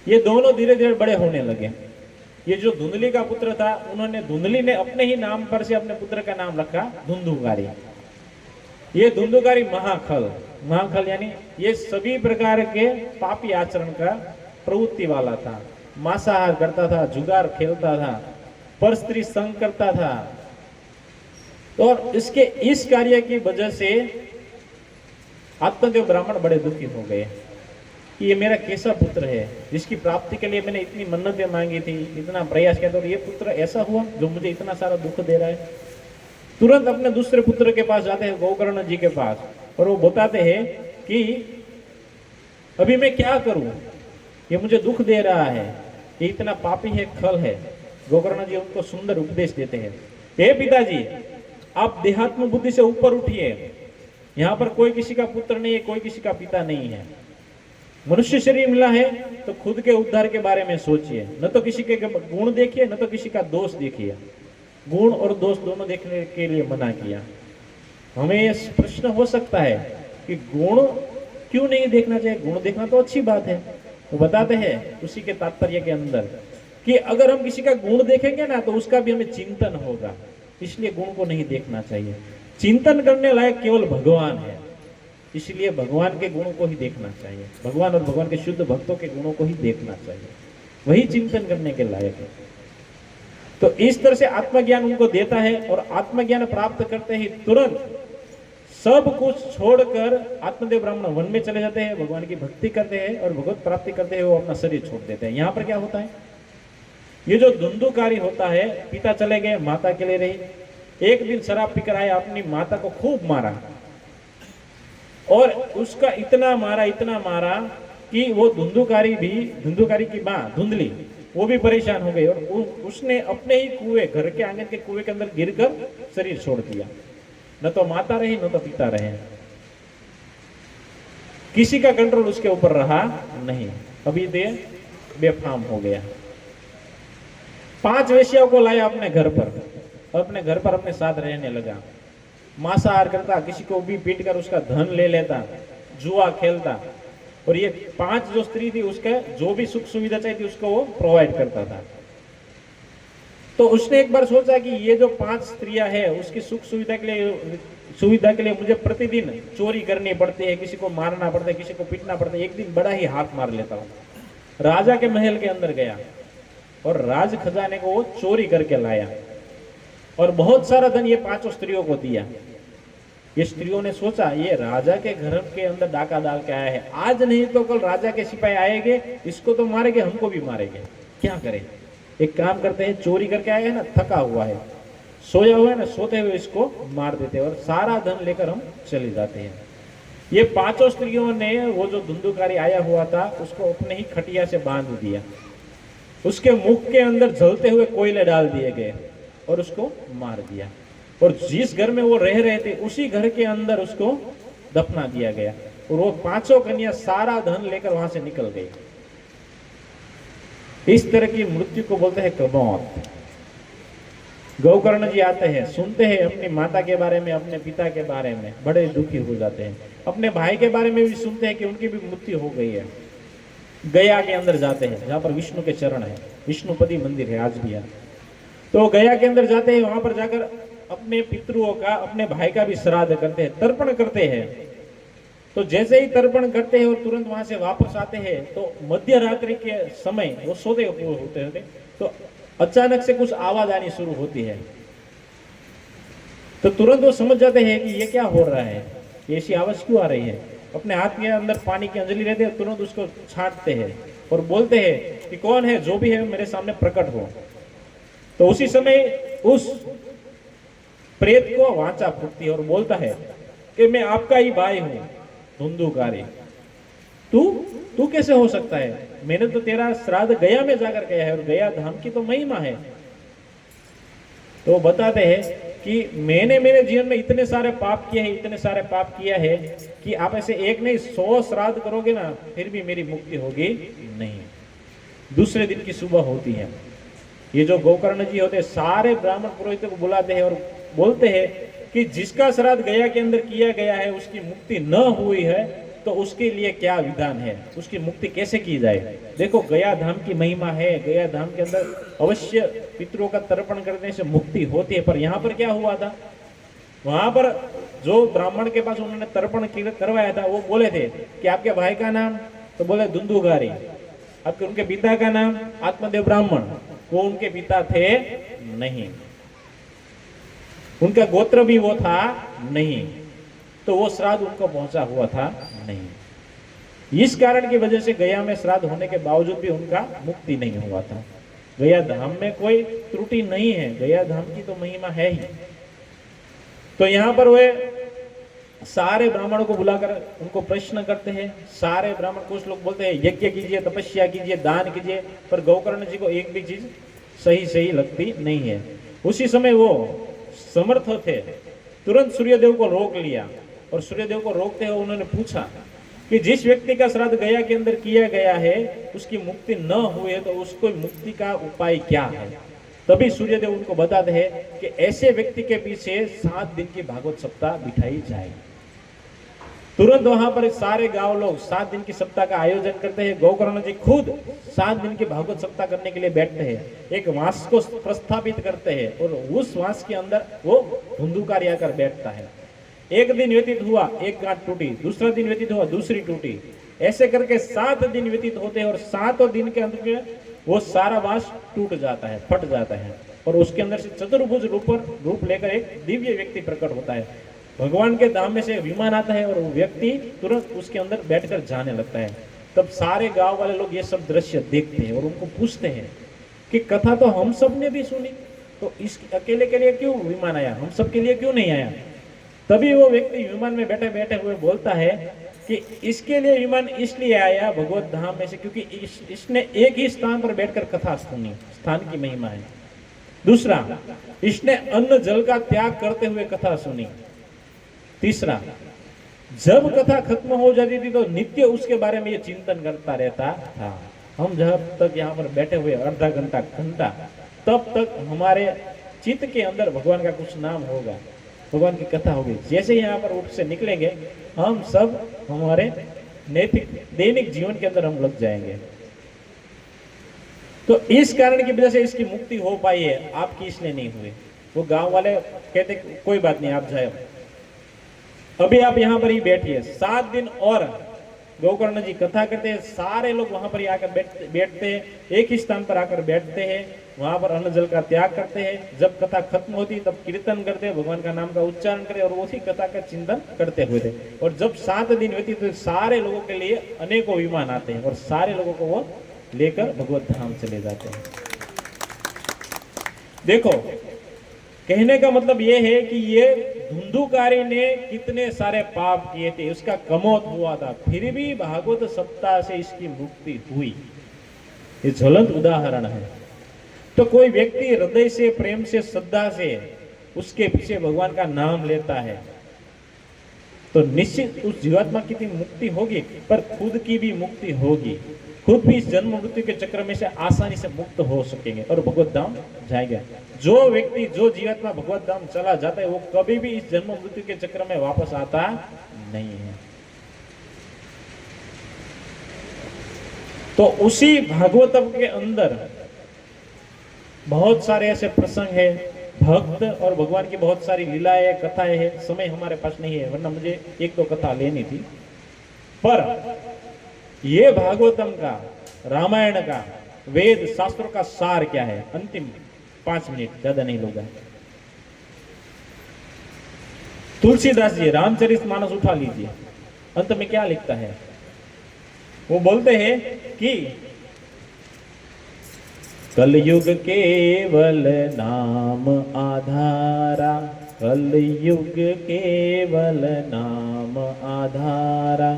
S1: ये दोनों धीरे धीरे बड़े होने लगे। ये जो धुंधली का पुत्र था, धुंधली ने अपने ही नाम पर से अपने पुत्र का नाम रखा धुंधुकारी। ये धुंधुकारी महाखल यानी ये सभी प्रकार के पापी आचरण का प्रवृत्ति वाला था। मांसाहार करता था, जुगार खेलता था, पर स्त्री संग करता था। और इसके इस कार्य की वजह से आत्मदेव ब्राह्मण बड़े दुखी हो गए कि ये मेरा कैसा पुत्र है जिसकी प्राप्ति के लिए मैंने इतनी मन्नतें मांगी थी, इतना प्रयास किया था, और ये पुत्र ऐसा हुआ जो मुझे इतना सारा दुख दे रहा है। तुरंत अपने दूसरे पुत्र के पास जाते हैं, गौकर्ण जी के पास, और वो बताते हैं कि अभी मैं क्या करूं, ये मुझे दुख दे रहा है, ये इतना पापी है, खल है। गौकर्ण जी उनको सुंदर उपदेश देते हैं, हे पिताजी आप देहात्म बुद्धि से ऊपर उठिए। यहाँ पर कोई किसी का पुत्र नहीं है, कोई किसी का पिता नहीं है। मनुष्य शरीर मिला है तो खुद के उद्धार के बारे में सोचिए, न तो किसी के गुण देखिए न तो किसी का दोष देखिए। गुण और दोष दोनों देखने के लिए मना किया। हमें यह प्रश्न हो सकता है कि गुण क्यों नहीं देखना चाहिए? गुण देखना तो अच्छी बात है। वो बताते हैं उसी के तात्पर्य के अंदर कि अगर हम किसी का गुण देखेंगे ना तो उसका भी हमें चिंतन होगा, इसलिए गुण को नहीं देखना चाहिए। चिंतन करने लायक केवल भगवान है, इसलिए भगवान के गुणों को ही देखना चाहिए। भगवान और भगवान के शुद्ध भक्तों के गुणों को ही देखना चाहिए, वही चिंतन करने के लायक है। तो इस तरह से आत्मज्ञान उनको देता है और आत्मज्ञान प्राप्त करते ही तुरंत सब कुछ छोड़कर आत्मदेव ब्राह्मण वन में चले जाते हैं, भगवान की भक्ति करते हैं और भगवत प्राप्ति करते हैं। वो अपना शरीर छोड़ देते हैं। यहाँ पर क्या होता है, ये जो धुंधुकारी होता है, पिता चले गए, माता के लिए रही। एक दिन शराब पीकर आया, अपनी माता को खूब मारा और उसका इतना मारा कि वो धुंधुकारी की मां धुंधली वो भी परेशान हो गई और उसने अपने ही कुएं, घर के आंगन के कुएं के अंदर गिरकर शरीर छोड़ दिया। न तो माता रही न तो पिता रहे, किसी का कंट्रोल उसके ऊपर रहा नहीं। अभी दे बेफाम हो गया। 5 वेश्याओं को लाया अपने घर पर और अपने घर पर अपने साथ रहने लगा। मांसाहार करता, किसी को भी पीट कर उसका धन ले लेता, जुआ खेलता, और ये 5 जो स्त्री थी उसका जो भी सुख सुविधा चाहिए उसको वो प्रोवाइड करता था। तो उसने एक बार सोचा कि ये जो 5 स्त्रियां हैं उसकी सुख सुविधा के लिए मुझे प्रतिदिन चोरी करनी पड़ती है, किसी को मारना पड़ता है, किसी को पीटना पड़ता है, एक दिन बड़ा ही हाथ मार लेता हूं। राजा के महल के अंदर गया और राज खजाने को वो चोरी करके लाया और बहुत सारा धन ये 5 स्त्रियों को दिया। ये स्त्रियों ने सोचा ये राजा के घर के अंदर डाका डाल के आया है, आज नहीं तो कल राजा के सिपाही आएंगे, इसको तो मारेंगे, हमको भी मारेंगे, क्या करें। एक काम करते हैं, चोरी करके आए हैं ना, थका हुआ है, सोया हुआ है ना, सोते हुए इसको मार देते हैं और सारा धन लेकर हम चले जाते हैं। ये 5 स्त्रियों ने वो जो धुंधुकारी आया हुआ था उसको अपने ही खटिया से बांध दिया, उसके मुख के अंदर जलते हुए कोयले डाल दिए गए और उसको मार दिया। और जिस घर में वो रह रहे थे उसी घर के अंदर उसको दफना दिया गया और वो 5 कन्या सारा धन लेकर वहां से निकल गई। इस तरह की मृत्यु को बोलते हैं कमौत। गोकर्ण जी आते हैं, सुनते हैं अपनी माता के बारे में, अपने पिता के बारे में, बड़े दुखी हो जाते हैं। अपने भाई के बारे में भी सुनते हैं कि उनकी भी मृत्यु हो गई है। गया के अंदर जाते हैं जहां पर विष्णु के चरण है, विष्णुपति मंदिर है आज भी है। तो गया के अंदर जाते हैं, वहां पर जाकर अपने पितरों का, अपने भाई का भी श्राद्ध करते हैं, तर्पण करते हैं। तो जैसे ही तर्पण करते हैं और तुरंत वहां से वापस आते हैं तो मध्य रात्रि के समय वो सोते होते तो अचानक से कुछ आवाज आनी शुरू होती है। तो तुरंत वो समझ जाते हैं कि ये क्या हो रहा है, ऐसी आवाज क्यों आ रही है। अपने हाथ के अंदर पानी की अंजलि रहती है, तुरंत उसको छांटते हैं और बोलते हैं कि कौन है, जो भी है मेरे सामने प्रकट हो। तो उसी समय उस प्रेत को वाचा फूटती है और बोलता है कि मैं आपका ही भाई हूं धुंधुकारी, तू कैसे हो सकता है, मैंने तो तेरा श्राद्ध गया में जाकर किया है और गया धाम की तो महिमा है। तो बताते हैं कि मैंने मेरे जीवन में इतने सारे पाप किए हैं, इतने सारे पाप किया है कि आप ऐसे एक नहीं 100 श्राद्ध करोगे ना फिर भी मेरी मुक्ति होगी नहीं। दूसरे दिन की सुबह होती है, ये जो गोकर्ण जी होते सारे ब्राह्मण पुरोहितों को बुलाते हैं और बोलते हैं कि जिसका श्राद्ध गया के अंदर किया गया है उसकी मुक्ति न हुई है तो उसके लिए क्या विधान है, उसकी मुक्ति कैसे की जाए। देखो गया धाम की महिमा है, गया धाम के अंदर अवश्य पितरों का तर्पण करने से मुक्ति होती है। पर यहाँ पर क्या हुआ था, वहां पर जो ब्राह्मण के पास उन्होंने तर्पण करवाया था वो बोले थे कि आपके भाई का नाम, तो बोले धुंधुकारी। आपके उनके पिता का नाम आत्मदेव ब्राह्मण, वो उनके पिता थे नहीं, उनका गोत्र भी वो था नहीं, तो वो श्राद्ध उनको पहुंचा हुआ था नहीं। इस कारण की वजह से गया में श्राद्ध होने के बावजूद भी उनका मुक्ति नहीं हुआ था। गया धाम में कोई त्रुटि नहीं है, गया धाम की तो महिमा है ही। तो यहाँ पर वे सारे ब्राह्मणों को बुलाकर उनको प्रश्न करते हैं। सारे ब्राह्मण, कुछ लोग बोलते हैं यज्ञ कीजिए, तपस्या कीजिए, दान कीजिए, पर गोकर्ण जी को एक भी चीज सही लगती नहीं है। उसी समय वो समर्थ थे, तुरंत सूर्यदेव को रोक लिया और सूर्यदेव को रोकते हुए उन्होंने पूछा कि जिस व्यक्ति का श्राद्ध गया के अंदर किया गया है उसकी मुक्ति न हुई तो उसको मुक्ति का उपाय क्या है। तभी सूर्यदेव उनको बताते हैं कि ऐसे व्यक्ति के पीछे 7 दिन की भागवत सप्ताह बिठाई जाए। तुरंत वहां पर सारे गांव लोग 7 दिन की सप्ताह का आयोजन करते हैं। गोकर्ण जी खुद 7 दिन की भागवत सप्ताह करने के लिए बैठते हैं, एक वांस को प्रस्थापित करते हैं और उस वांस के अंदर वो धुंधुकारी आकर बैठता है। एक दिन व्यतीत हुआ, एक गांठ टूटी, दूसरा दिन व्यतीत हुआ, दूसरी टूटी, ऐसे करके 7 दिन व्यतीत होते हैं और 7 दिन के अंदर वो सारा वांस टूट जाता है, फट जाता है और उसके अंदर से चतुर्भुज रूप लेकर एक दिव्य व्यक्ति प्रकट होता है। भगवान के धाम में से विमान आता है और वो व्यक्ति तुरंत उसके अंदर बैठकर जाने लगता है। तब सारे गांव वाले लोग ये सब दृश्य देखते हैं और उनको पूछते हैं कि कथा तो हम सब ने भी सुनी, तो इस अकेले के लिए क्यों विमान आया, हम सब के लिए क्यों नहीं आया। तभी वो व्यक्ति विमान में बैठे बैठे हुए बोलता है कि इसके लिए विमान इसलिए आया भगवत धाम में से क्योंकि इसने एक ही स्थान पर बैठकर कथा सुनी, स्थान की महिमा है। दूसरा, इसने अन्न जल का त्याग करते हुए कथा सुनी। तीसरा, जब कथा खत्म हो जाती थी तो नित्य उसके बारे में ये चिंतन करता रहता था। हम जब तक यहाँ पर बैठे हुए आधा घंटा घंटा, तब तक हमारे चित्त के अंदर भगवान का कुछ नाम होगा, भगवान की कथा होगी। जैसे यहाँ पर उठ से निकलेंगे, हम सब हमारे नैतिक दैनिक जीवन के अंदर हम लग जाएंगे। तो इस कारण की वजह से इसकी मुक्ति हो पाई है, आपकी इसलिए नहीं हुई। वो गांव वाले कहते कोई बात नहीं, आप जाए, अभी आप यहाँ पर ही बैठिए। 7 दिन और गोकर्ण जी कथा करते हैं, सारे लोग वहां पर ही आकर बैठते हैं, एक ही स्थान पर आकर बैठते हैं, वहां पर अन्न जल का त्याग करते हैं। जब कथा खत्म होती तब कीर्तन करते हैं, भगवान का नाम का उच्चारण करते और उसी कथा का चिंतन करते हुए थे। और जब 7 दिन होती तो सारे लोगों के लिए अनेकों विमान आते हैं और सारे लोगों को वो लेकर भगवत धाम चले जाते हैं। देखो, कहने का मतलब ये है कि ये धुंधुकारी ने कितने सारे पाप किए थे, उसका कमौत हुआ था, फिर भी भागवत सप्ताह से इसकी मुक्ति हुई। ये ज्वलंत उदाहरण है। तो कोई व्यक्ति हृदय से, प्रेम से, श्रद्धा से उसके पीछे भगवान का नाम लेता है तो निश्चित उस जीवात्मा की मुक्ति होगी, पर खुद की भी मुक्ति होगी। खुद भी इस जन्म मृत्यु के चक्र में से आसानी से मुक्त हो सकेंगे और भगवत धाम जाएगा। जो व्यक्ति, जो जीवात्मा भगवत धाम चला जाता है, वो कभी भी इस जन्म मृत्यु के चक्र में वापस आता नहीं है। तो उसी भागवतम के अंदर बहुत सारे ऐसे प्रसंग है, भक्त और भगवान की बहुत सारी लीलाएं, कथाएं हैं। समय हमारे पास नहीं है, वरना मुझे 1-2 कथा लेनी थी। पर ये भागवतम का, रामायण का, वेद शास्त्रों का सार क्या है, अंतिम 5 मिनट, ज्यादा नहीं लूंगा। तुलसीदास जी रामचरितमानस उठा लीजिए, अंत में क्या लिखता है? वो बोलते हैं कि कलयुग केवल नाम आधारा, कलयुग केवल नाम आधारा।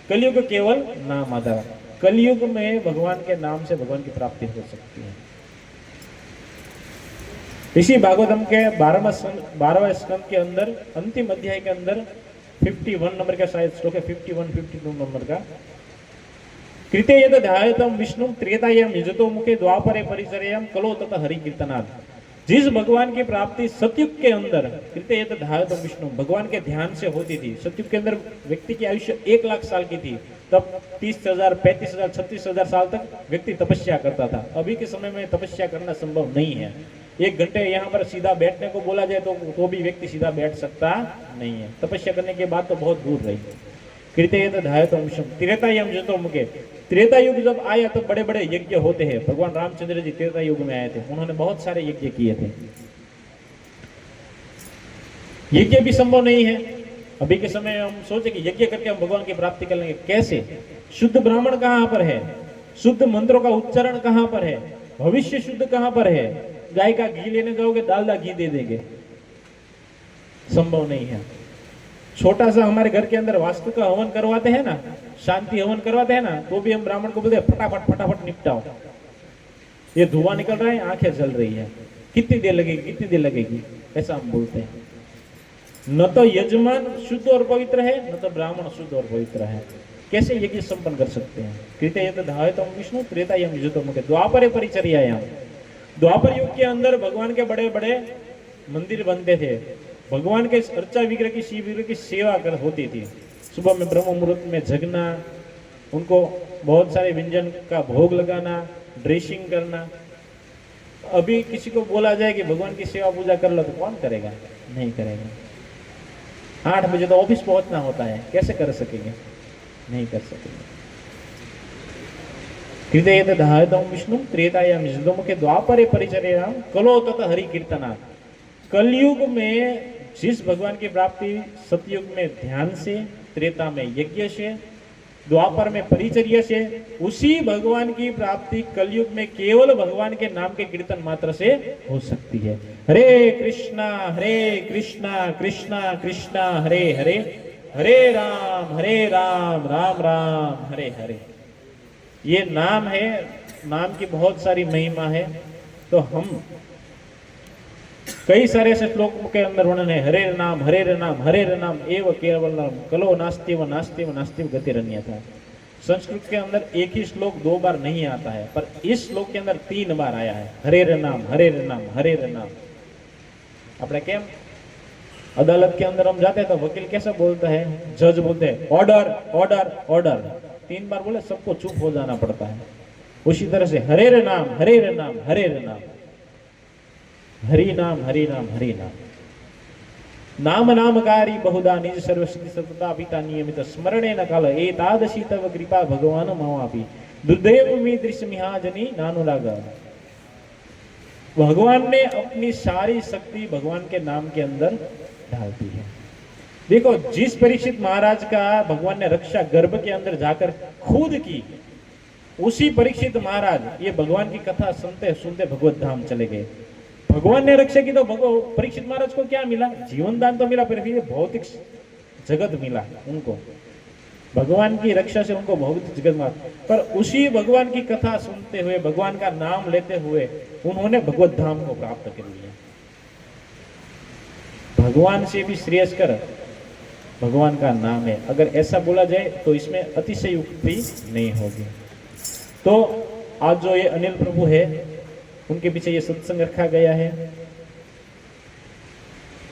S1: कलयुग केवल नाम आधारा। कलयुग में भगवान के नाम से भगवान की प्राप्ति हो सकती है। इसी भागवतम के 12वें स्कंद के अंदर, अंतिम अध्याय के अंदर 51 नंबर का शायद श्लोक है, 51-52 नंबर का। कृते यत ध्यायतम विष्णु त्रेतायाम युजतो मुखे द्वापरे परिचर्याम कलो तत हरि कीर्तनाद। जिस भगवान की प्राप्ति सतयुग के अंदर, कृते यत ध्यायतम विष्णु, भगवान के ध्यान से होती थी। सतयुग के अंदर व्यक्ति की आयुष्य 1 लाख साल की थी, तब 30,000, 35,000, 36,000 साल तक व्यक्ति तपस्या करता था। अभी के समय में तपस्या करना संभव नहीं है। 1 घंटे यहाँ पर सीधा बैठने को बोला जाए तो भी व्यक्ति सीधा बैठ सकता नहीं है। तपस्या करने के बाद तो बहुत दूर रही। कृते ध्यायतम विष्णु त्रेतायाम युजतो मुखे। त्रेता युग जब आया तो बड़े बड़े यज्ञ होते हैं। भगवान रामचंद्र जी त्रेता युग में आए थे, उन्होंने बहुत सारे यज्ञ किए थे। यज्ञ भी संभव नहीं है। अभी के समय हम सोचे कि यज्ञ करके हम भगवान की प्राप्ति कर लेंगे, कैसे? शुद्ध ब्राह्मण कहाँ पर है? शुद्ध मंत्रों का उच्चारण कहाँ पर है? भविष्य शुद्ध कहाँ पर है? गाय का घी लेने जाओगे, डालडा घी दे देंगे, संभव नहीं है। छोटा सा हमारे घर के अंदर वास्तु का हवन करवाते हैं ना, शांति हवन करवाते हैं ना, तो भी हम ब्राह्मण को बोलते हैं फटाफट फटाफट निपटाओ। ये धुआं निकल रहा है, आंखें जल रही है, कितनी देर लगेगी, कितनी देर लगेगी, ऐसा हम बोलते हैं। न तो यजमान शुद्ध और पवित्र है, न तो ब्राह्मण शुद्ध और पवित्र है। कैसे यज्ञ संपन्न कर सकते हैं? कृते यत ध्यायतम विष्णु त्रेतायाम युजतो मुखे द्वापरे परिचर्यायाम। द्वापर युग के अंदर भगवान के बड़े बड़े मंदिर बनते थे। भगवान के अर्चा विग्रह की, शिव विग्रह की सेवा होती थी। सुबह में ब्रह्म मुहूर्त में जगना, उनको बहुत सारे व्यंजन का भोग लगाना, ड्रेसिंग करना। अभी किसी को बोला जाए कि भगवान की सेवा पूजा कर लो तो कौन करेगा? नहीं करेगा। 8 बजे तो ऑफिस पहुंचना होता है, कैसे कर सकेंगे? नहीं कर सकेंगे। कृते यत ध्यायतम विष्णु त्रेतायाम युजतो मुखे द्वापरे परिचर्यायाम कलो तत हरि कीर्तनाद। कलयुग में जिस भगवान की प्राप्ति सतयुग में ध्यान से, त्रेता में यज्ञ से, द्वापर में परिचर्या से, उसी भगवान की प्राप्ति कलयुग में केवल भगवान के नाम के कीर्तन मात्र से हो सकती है। हरे कृष्णा कृष्णा कृष्णा हरे हरे, हरे राम राम राम हरे हरे। ये नाम है, नाम की बहुत सारी महिमा है। तो हम कई सारे ऐसे श्लोकों के अंदर वर्णन है, हरे नाम हरे नाम एव केवलम कलो नास्ति व नास्ति गतिरन्यथा। संस्कृत के अंदर एक ही श्लोक 2 बार नहीं आता है, पर इस श्लोक के अंदर 3 बार आया है, हरे नाम। अपने केम अदालत के अंदर हम जाते हैं तो वकील कैसा बोलता है, जज बोलते हैं ऑर्डर ऑर्डर ऑर्डर, 3 बार बोले सबको चुप हो जाना पड़ता है। उसी तरह से हरे नाम हरि नाम नाम नामकारी बहुधा निज सर्वसिद्धि सतता पिता नियमित स्मरणे न काल एतादशी तव कृपा भगवान मवापि दुर्दैव में दृश्य मिहाजनी नानुराग। भगवान ने अपनी सारी शक्ति भगवान के नाम के अंदर डाल दी है। देखो, जिस परीक्षित महाराज का भगवान ने रक्षा गर्भ के अंदर जाकर खुद की, उसी परीक्षित महाराज ये भगवान की कथा सुनते सुनते भगवत धाम चले गए। भगवान ने रक्षा की तो परीक्षित महाराज को क्या मिला, जीवन दान तो मिला, पर फिर भौतिक जगत मिला उनको। भगवान की रक्षा से उनको भौतिक जगत मिला, पर उसी भगवान की कथा सुनते हुए, भगवान का नाम लेते हुए उन्होंने भगवत धाम को प्राप्त कर लिया। भगवान से भी श्रेयस्कर भगवान का नाम है। अगर ऐसा बोला जाए तो इसमें अतिशयोक्ति नहीं होगी। तो आज जो ये अनिल प्रभु है, उनके पीछे ये सत्संग रखा गया है।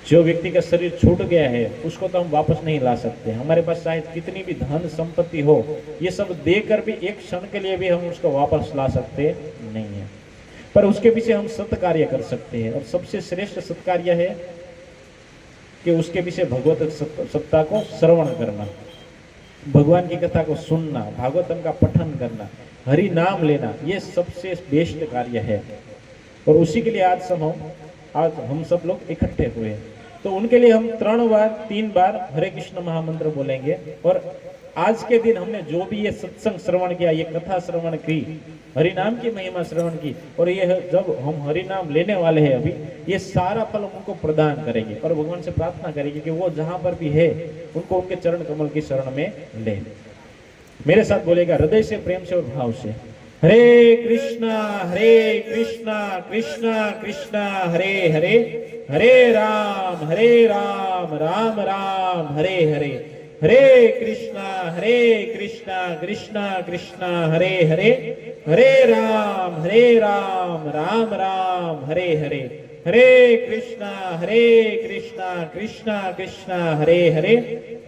S1: जो व्यक्ति का शरीर छूट गया है उसको तो हम वापस नहीं ला सकते। हमारे पास चाहे कितनी भी धन संपत्ति हो, ये सब देकर भी एक क्षण के लिए भी हम उसको वापस ला सकते नहीं है, पर उसके पीछे हम सत्कार्य कर सकते हैं। और सबसे श्रेष्ठ सत्कार्य है कि उसके पीछे भगवत सत्ता को श्रवण करना, भगवान की कथा को सुनना, भागवतम का पठन करना, हरि नाम लेना, ये सबसे बेस्ट कार्य है। और उसी के लिए आज हम सब लोग इकट्ठे हुए। तो उनके लिए हम 3 बार हरे कृष्ण महामंत्र बोलेंगे। और आज के दिन हमने जो भी ये सत्संग श्रवण किया, ये कथा श्रवण की, हरि नाम की महिमा श्रवण की, और ये जब हम हरि नाम लेने वाले हैं अभी, ये सारा फल उनको प्रदान करेंगे। और भगवान से प्रार्थना करेंगे कि वो जहां पर भी है उनको उनके चरण कमल की शरण में ले। मेरे साथ बोलेगा हृदय से, प्रेम से और भाव से, हरे कृष्णा कृष्णा कृष्णा हरे हरे, हरे राम राम राम हरे हरे, हरे कृष्णा कृष्णा कृष्णा हरे हरे, हरे राम राम राम हरे हरे, हरे कृष्णा कृष्णा कृष्णा हरे हरे,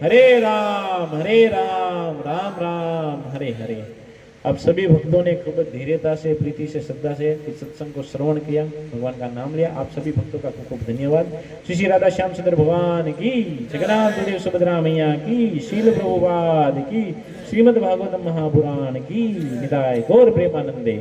S1: हरे राम राम राम हरे हरे। अब सभी भक्तों ने खूब धीरता से, प्रीति से, श्रद्धा से इस सत्संग को श्रवण किया, भगवान का नाम लिया। आप सभी भक्तों का खूब धन्यवाद। श्री श्री राधा श्याम सुंदर भगवान की, जगन्नाथ देव सुभद्रा मैया की, शील प्रभुपाद की, श्रीमद् भागवतम महापुराण की, निताय गौर प्रेमानंदे।